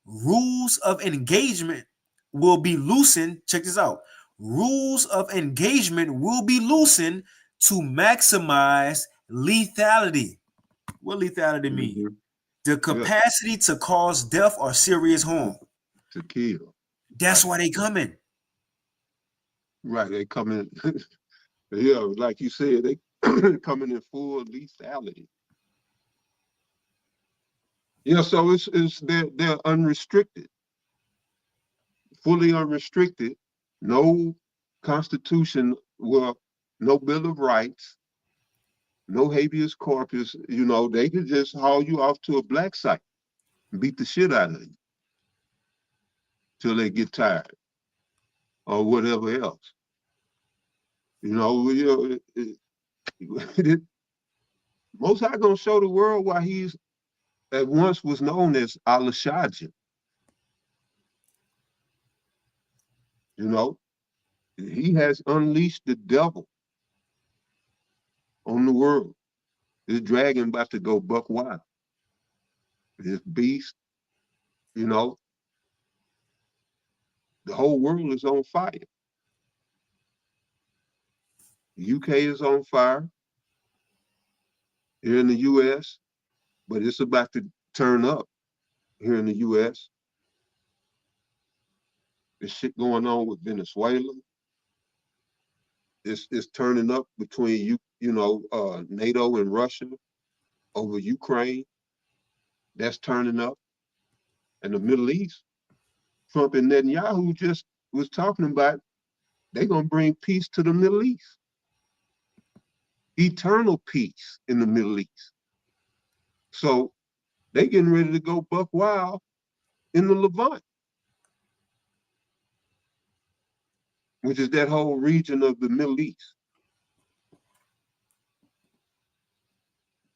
Rules of engagement will be loosened. Check this out. Rules of engagement will be loosened to maximize lethality. What lethality mean? The capacity to cause death or serious harm. To kill. That's why they coming. Right, they come in. Yeah, like you said, they coming in full lethality. Yeah, so they're unrestricted, fully unrestricted. No constitution, well, no Bill of Rights, no habeas corpus. You know, they could just haul you off to a black site and beat the shit out of you till they get tired or whatever else. You know, Most High gonna show the world why he's at once was known as Al-Shaja. You know, he has unleashed the devil on the world. This dragon about to go buck wild. This beast, you know, the whole world is on fire. The UK is on fire here in the US, but it's about to turn up here in the US. There's shit going on with Venezuela. It's turning up between NATO and Russia over Ukraine. That's turning up. And the Middle East, Trump and Netanyahu just was talking about they're gonna bring peace to the Middle East. Eternal peace in the Middle East. So they getting ready to go buck wild in the Levant, which is that whole region of the Middle East.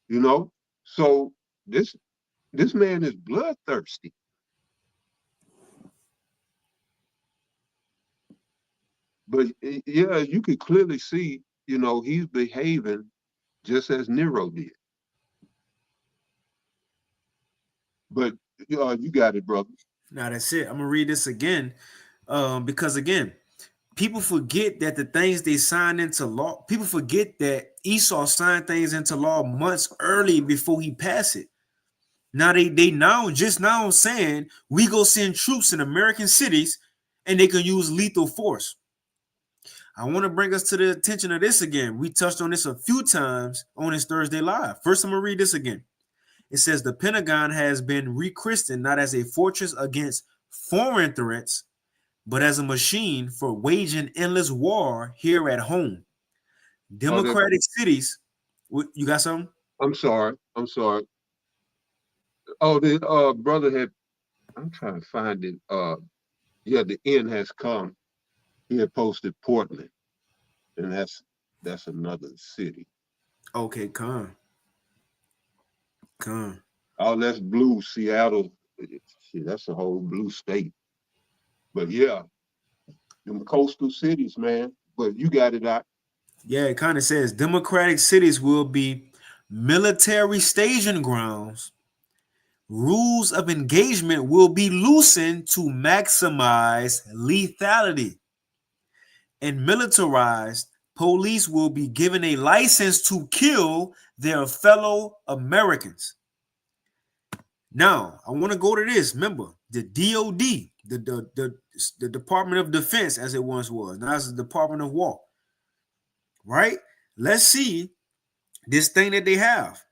You know, so this man is bloodthirsty. But yeah, you could clearly see, you know, he's behaving just as Nero did. But you got it, brother. Now that's it. I'm gonna read this again, because again, people forget that the things they signed into law. People forget that Esau signed things into law months early before he passed it. Now they just now saying we go send troops in American cities and they can use lethal force. I want to bring us to the attention of this again. We touched on this a few times on this Thursday Live. First, I'm going to read this again. It says the Pentagon has been rechristened not as a fortress against foreign threats, but as a machine for waging endless war here at home. Democratic cities. You got something? I'm sorry. Oh, the brother had, I'm trying to find it. Yeah, the end has come. He had posted Portland, and that's another city. Okay, come. Oh, that's blue. Seattle, shit, that's a whole blue state. But yeah, them coastal cities, man. But you got it out. Yeah, it kind of says democratic cities will be military staging grounds. Rules of engagement will be loosened to maximize lethality. And militarized police will be given a license to kill their fellow Americans. Now, I want to go to this. Remember, the DOD, the Department of Defense, as it once was. Now it's the Department of War. Right? Let's see this thing that they have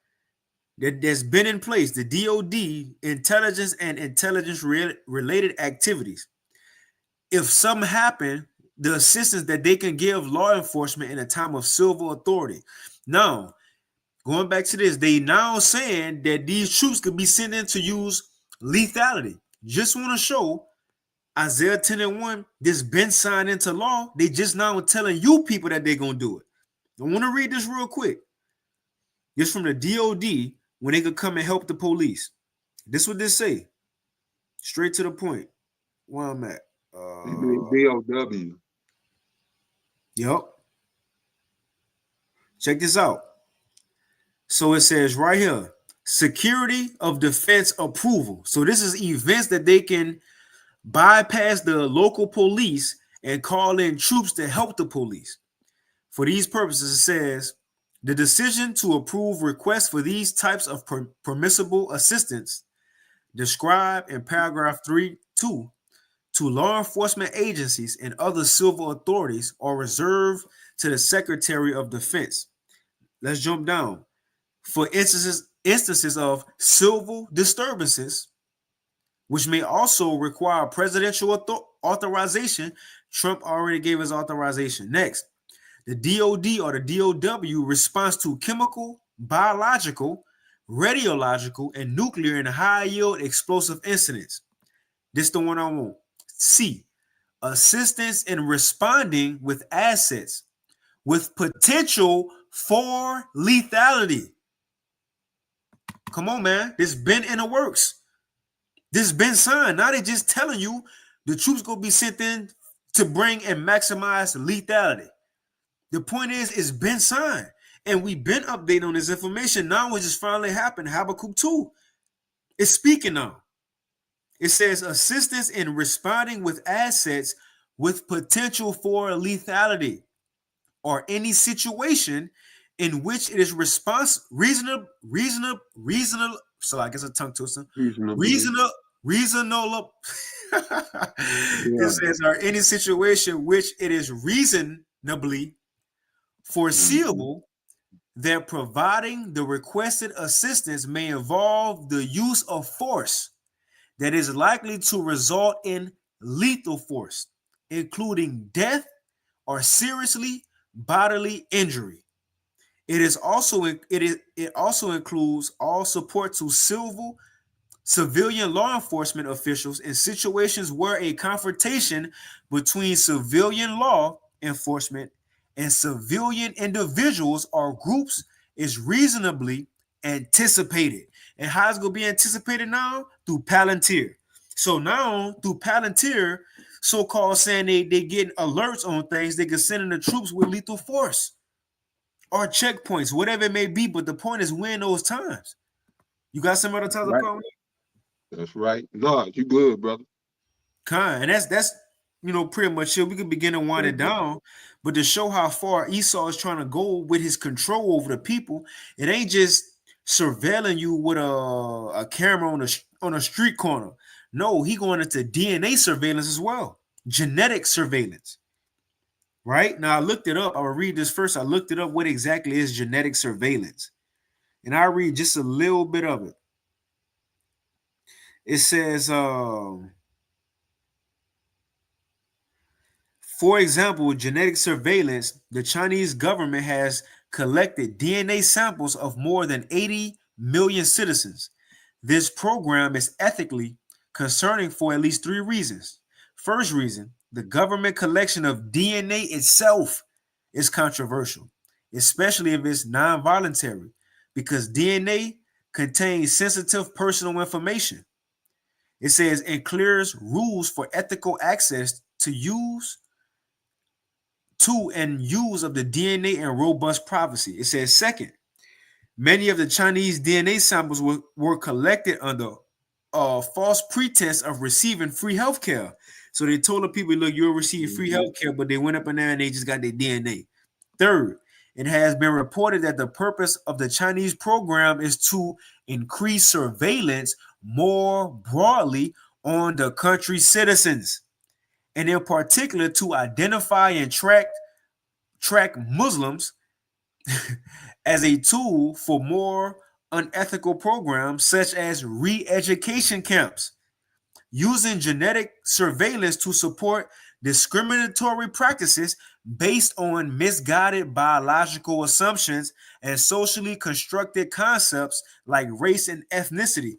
that's been in place, the DOD, intelligence and intelligence-related activities. If something happened, the assistance that they can give law enforcement in a time of civil authority. Now, going back to this, they now saying that these troops could be sent in to use lethality. Just want to show Isaiah 10:1, this been signed into law. They just now telling you people that they're going to do it. I want to read this real quick. This from the DOD when they could come and help the police. This what this say. Straight to the point. Where I'm at. They mean DOW. Yep. Check this out. So it says right here, security of defense approval. So this is events that they can bypass the local police and call in troops to help the police. For these purposes, it says the decision to approve requests for these types of permissible assistance described in paragraph 3.2 to law enforcement agencies and other civil authorities are reserved to the Secretary of Defense. Let's jump down. For instances of civil disturbances, which may also require presidential authorization, Trump already gave his authorization. Next, the DOD or the DOW responds to chemical, biological, radiological, and nuclear and high-yield explosive incidents. This is the one I want. C, assistance in responding with assets with potential for lethality. Come on, man. This been in the works. This been signed. Now they just telling you the troops gonna be sent in to bring and maximize lethality. The point is, it's been signed. And we've been updating on this information. Now it just finally happened. Habakkuk 2 is speaking now. It says assistance in responding with assets with potential for lethality or any situation in which it is reasonable. So I guess a tongue twister. Reasonable. It says, or any situation which it is reasonably foreseeable that providing the requested assistance may involve the use of force that is likely to result in lethal force, including death or seriously bodily injury. It also includes all support to civilian law enforcement officials in situations where a confrontation between civilian law enforcement and civilian individuals or groups is reasonably anticipated. And how it's going to be anticipated now? Through Palantir. So now, through Palantir, so-called saying they getting alerts on things, they can send in the troops with lethal force or checkpoints, whatever it may be. But the point is, we're in those times. You got some other times to call me? That's right. No, you good, brother. And that's pretty much it. We can begin to wind it down, but to show how far Esau is trying to go with his control over the people, it ain't just surveilling you with a camera on a street corner. No, he going into DNA surveillance as well, genetic surveillance. Right now, I looked it up. I will read this first. I looked it up. What exactly is genetic surveillance? And I read just a little bit of it. It says, for example, genetic surveillance, the Chinese government has collected DNA samples of more than 80 million citizens. This program is ethically concerning for at least 3 reasons. First reason, the government collection of DNA itself is controversial, especially if it's non-voluntary, because DNA contains sensitive personal information. It says and clears rules for ethical access to use and use of the DNA and robust privacy. It says second, many of the Chinese DNA samples were collected under false pretense of receiving free healthcare. So they told the people, look, you'll receive free healthcare, but they went up in there and they just got their DNA. Third, it has been reported that the purpose of the Chinese program is to increase surveillance more broadly on the country's citizens, and in particular to identify and track Muslims as a tool for more unethical programs such as re-education camps, using genetic surveillance to support discriminatory practices based on misguided biological assumptions and socially constructed concepts like race and ethnicity.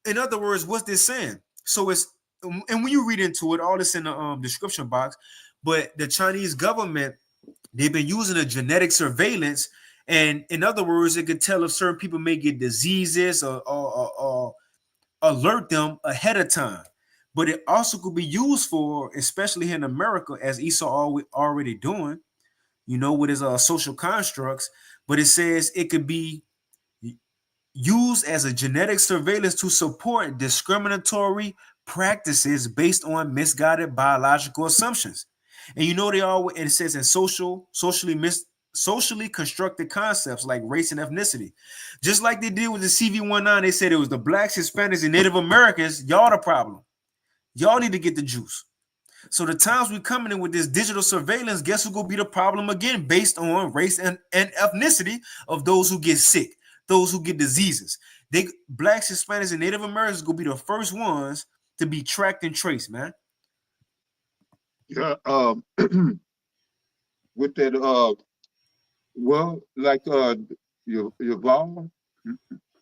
In other words, what's this saying? So it's, and when you read into it, all this in the description box, but the Chinese government, they've been using a genetic surveillance, and in other words, it could tell if certain people may get diseases or alert them ahead of time. but it also could be used for, especially here in America, as Esau already doing, with his social constructs. But it says it could be used as a genetic surveillance to support discriminatory practices based on misguided biological assumptions. And they always, and it says in socially constructed concepts like race and ethnicity. Just like they did with the CV-19, they said it was the blacks, Hispanics, and Native Americans. Y'all the problem. Y'all need to get the juice. So the times we coming in with this digital surveillance, guess who gonna be the problem again, based on race and ethnicity of those who get sick, those who get diseases. Blacks, Hispanics, and Native Americans gonna be the first ones to be tracked and traced, man. Yeah, with that, well, like Yuval,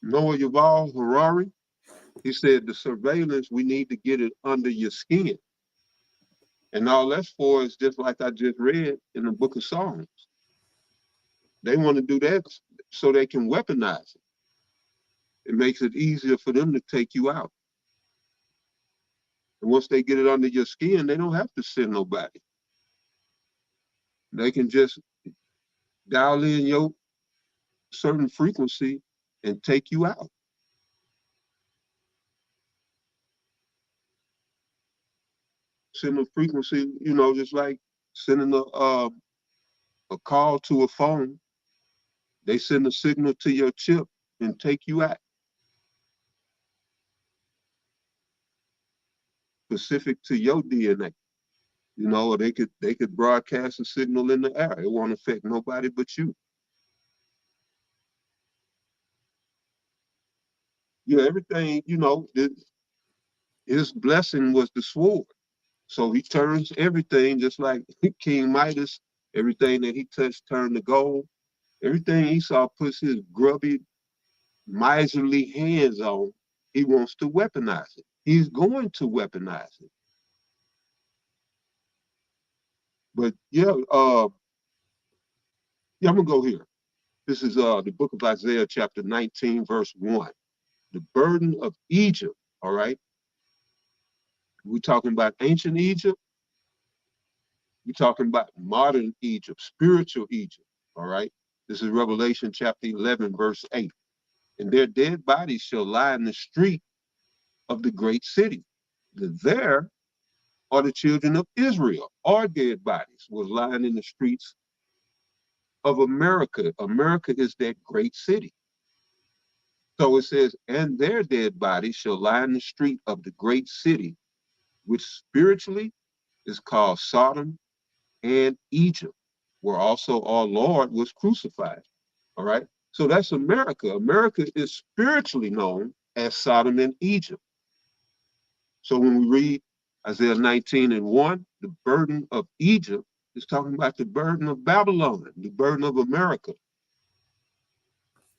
Noah Yuval Harari, he said the surveillance, we need to get it under your skin. And all that's for is just like I just read in the book of Psalms. They want to do that so they can weaponize it. It makes it easier for them to take you out. And once they get it under your skin, they don't have to send nobody. They can just dial in your certain frequency and take you out. Send a frequency, just like sending a call to a phone. They send a signal to your chip and take you out. Specific to your DNA. Or they could broadcast a signal in the air. It won't affect nobody but you. Yeah, everything, his blessing was the sword. So he turns everything, just like King Midas, everything that he touched turned to gold. Everything Esau puts his grubby, miserly hands on, he wants to weaponize it. He's going to weaponize it. But yeah, I'm gonna go here. This is the book of Isaiah, chapter 19, verse 1. The burden of Egypt, all right? We're talking about ancient Egypt. We're talking about modern Egypt, spiritual Egypt, all right? This is Revelation chapter 11, verse 8. And their dead bodies shall lie in the street of the great city. There are the children of Israel. Our dead bodies was lying in the streets of America. America is that great city. So it says, and their dead bodies shall lie in the street of the great city, which spiritually is called Sodom and Egypt, where also our Lord was crucified. All right. So that's America. America is spiritually known as Sodom and Egypt. So when we read Isaiah 19:1, the burden of Egypt is talking about the burden of Babylon, the burden of America.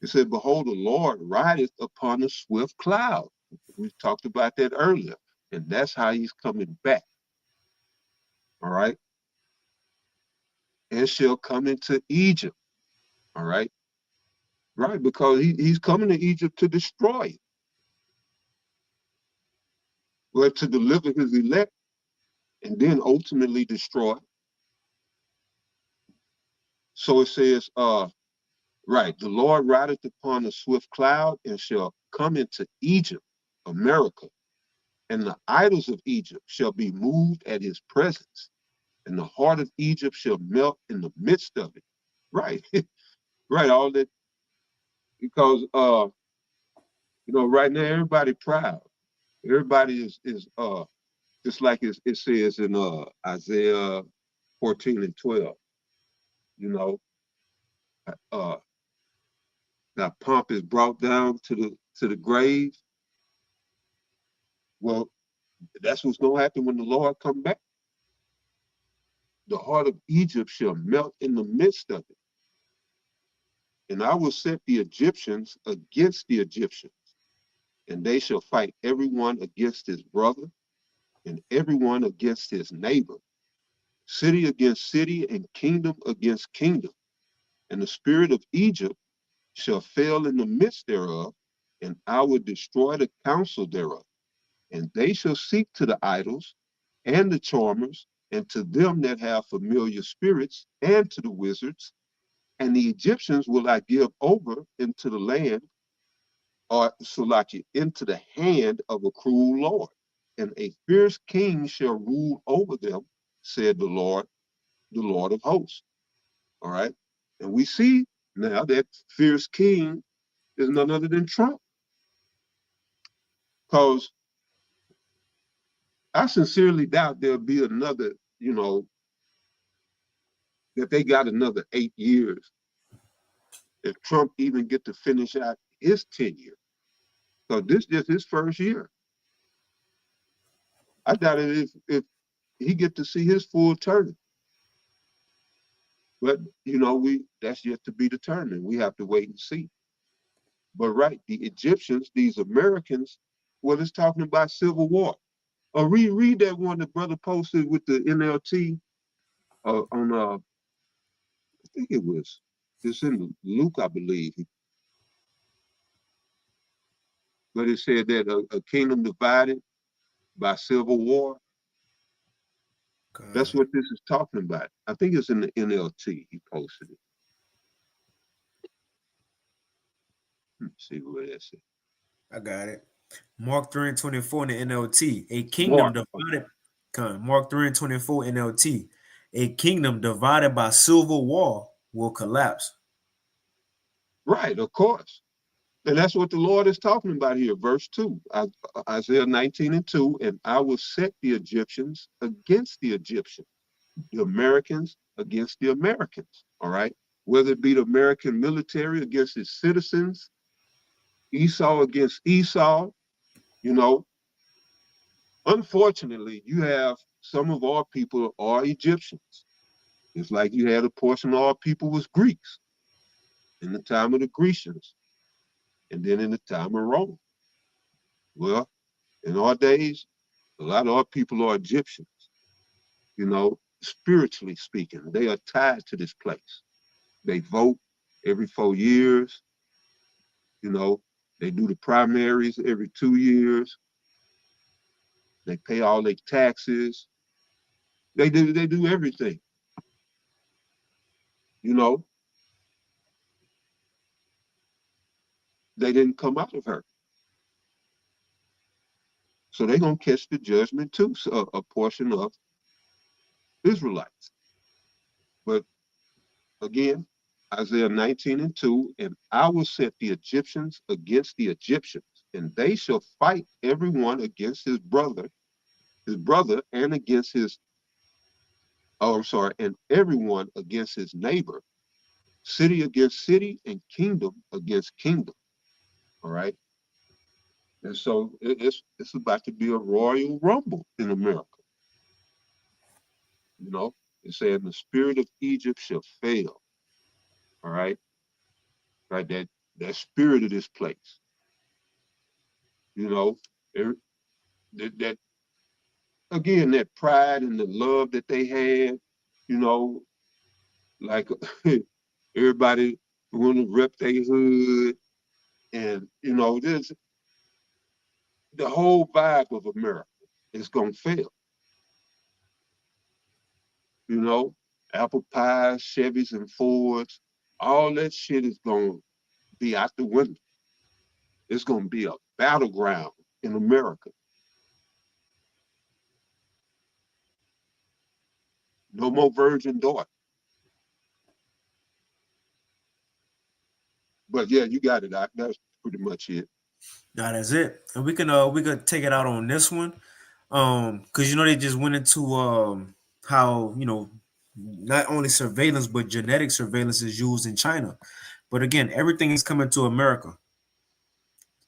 It said, behold, the Lord rideth upon a swift cloud. We talked about that earlier. And that's how he's coming back. All right. And shall come into Egypt. All right. Right, because he's coming to Egypt to destroy it. Well, to deliver his elect and then ultimately destroy. So it says, right, the Lord rideth upon a swift cloud and shall come into Egypt, America, and the idols of Egypt shall be moved at his presence, and the heart of Egypt shall melt in the midst of it. Right, right, all that, because, right now, everybody proud. Everybody is just like it says in Isaiah 14:12, that pomp is brought down to the grave. Well, that's what's going to happen when the Lord come back. The heart of Egypt shall melt in the midst of it. And I will set the Egyptians against the Egyptians, and they shall fight everyone against his brother, and everyone against his neighbor, city against city, and kingdom against kingdom. And the spirit of Egypt shall fail in the midst thereof, and I will destroy the counsel thereof. And they shall seek to the idols and the charmers, and to them that have familiar spirits, and to the wizards. And the Egyptians will I give over into the land, or Sulaki, into the hand of a cruel Lord. And a fierce king shall rule over them, said the Lord of hosts. All right. And we see now that fierce king is none other than Trump. Because I sincerely doubt there'll be another, that they got another 8 years if Trump even get to finish out his tenure. So this is just his first year. I doubt it if he get to see his full term. But that's yet to be determined. We have to wait and see. But right, the Egyptians, these Americans, well, it's talking about civil war. Read that one the brother posted with the NLT on I think it's in Luke, I believe. But it said that a kingdom divided by civil war. That's what this is talking about. I think it's in the NLT. He posted it. Let's see where that's at. I got it. Mark 3:24 in the NLT. A kingdom divided. Mark 3:24 NLT. A kingdom divided by civil war will collapse. Right, of course. And that's what the Lord is talking about here. Verse 2, Isaiah 19:2, and I will set the Egyptians against the Egyptians, the Americans against the Americans. All right. Whether it be the American military against its citizens, Esau against Esau, Unfortunately, you have some of our people are Egyptians. It's like you had a portion of our people was Greeks in the time of the Grecians, and then in the time of Rome. Well, in our days, a lot of our people are Egyptians, spiritually speaking. They are tied to this place. They vote every 4 years. They do the primaries every 2 years. They pay all their taxes. They do everything. They didn't come out of her. So they're going to catch the judgment too, so a portion of Israelites. But again, Isaiah 19:2, and I will set the Egyptians against the Egyptians, and they shall fight everyone against his brother, and against and everyone against his neighbor, city against city, and kingdom against kingdom. All right. And so it's about to be a royal rumble in America. It said the spirit of Egypt shall fail. All right. Right. That spirit of this place. That again, that pride and the love that they had, like everybody want to rep their hood, and this the whole vibe of America is gonna fail. Apple pies, Chevys, and Fords, all that shit is gonna be out the window. It's gonna be a battleground in America. No more virgin daughter. But yeah, you got it. That's pretty much it. That's it. And we could take it out on this one. Because they just went into how not only surveillance but genetic surveillance is used in China. But again, everything is coming to America.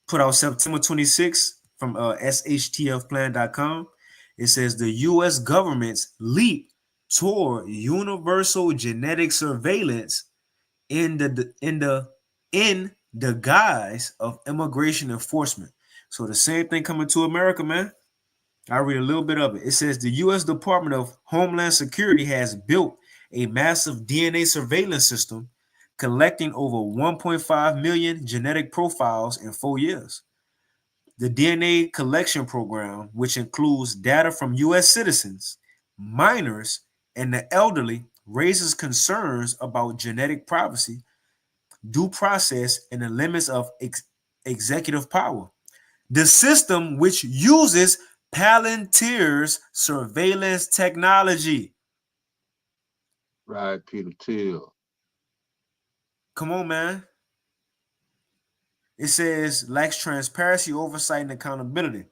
Put out September 26th from shtfplan.com. It says the U.S. government's leap toward universal genetic surveillance in the guise of immigration enforcement. So the same thing coming to America, man. I'll read a little bit of it. It says the U.S. Department of Homeland Security has built a massive DNA surveillance system collecting over 1.5 million genetic profiles in 4 years. The DNA collection program, which includes data from U.S. citizens, minors, and the elderly, raises concerns about genetic privacy, due process, and the limits of executive power. The system, which uses Palantir's surveillance technology. Right, Peter Thiel. Come on, man. It says lacks transparency, oversight, and accountability.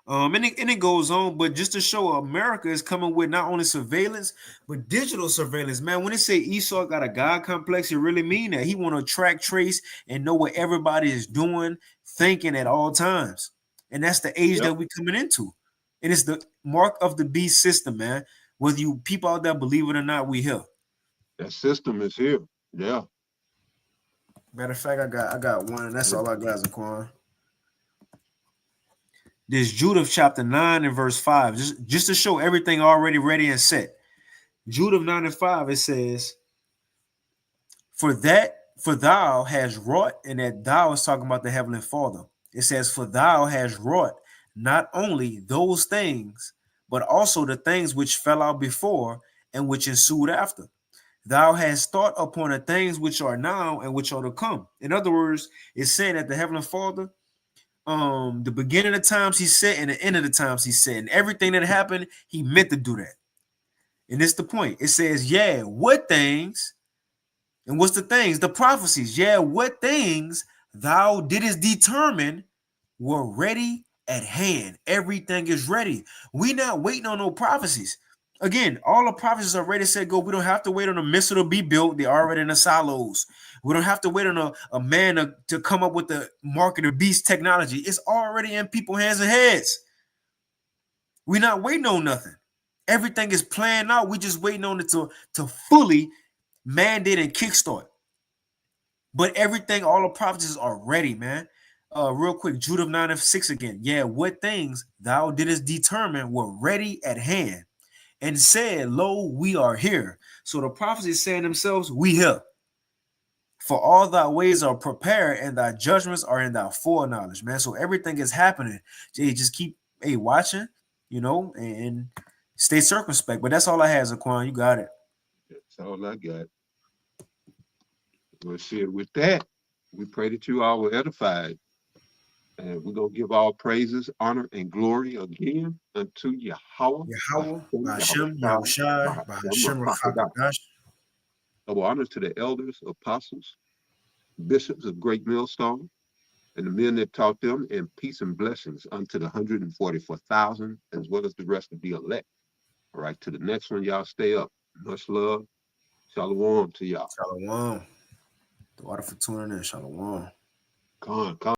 And it goes on, but just to show America is coming with not only surveillance, but digital surveillance, man. When they say Esau got a God complex, it really mean that he want to track, trace, and know what everybody is doing, thinking at all times. And that's the age that we're coming into. And it's the mark of the beast system, man. Whether you people out there believe it or not, we here. That system is here. Yeah. Matter of fact, I got one, and that's all I got, Zaquan. This Judah chapter 9 and verse 5, just to show everything already ready and set. Judah 9 and 5, it says, For thou hast wrought, and that thou is talking about the Heavenly Father. It says, For thou hast wrought not only those things, but also the things which fell out before and which ensued after. Thou hast thought upon the things which are now and which are to come. In other words, it's saying that the Heavenly Father, the beginning of the times he said and the end of the times he said, and everything that happened, he meant to do that. And it's the point. It says, yeah, what things, and what's the things? The prophecies. Yeah, what things thou didst determine were ready at hand. Everything is ready. We not waiting on no prophecies. Again, all the prophecies are ready, set, go. We don't have to wait on a missile to be built. They're already in the silos. We don't have to wait on a man to come up with the mark of the beast technology. It's already in people's hands and heads. We're not waiting on nothing. Everything is planned out. We're just waiting on it to fully mandate and kickstart. But everything, all the prophecies are ready, man. Real quick, Judah 9 and 6 again. Yeah, what things thou didst determine were ready at hand, and said, Lo, we are here. So the prophecies saying themselves, we here. For all thy ways are prepared, and thy judgments are in thy foreknowledge, man. So everything is happening. Jay, just keep watching, and stay circumspect. But that's all I have, Zaquan. You got it. That's all I got. Well, shit, with that, we pray that you all were edified. And we're going to give all praises, honor, and glory again unto Yahweh. Double honors to the elders, apostles, bishops of Great Millstone, and the men that taught them, and peace and blessings unto the 144,000, as well as the rest of the elect. All right, to the next one, y'all stay up. Much love. Shalom to y'all. Shalom. The water for tuning in. Shalom. Come on.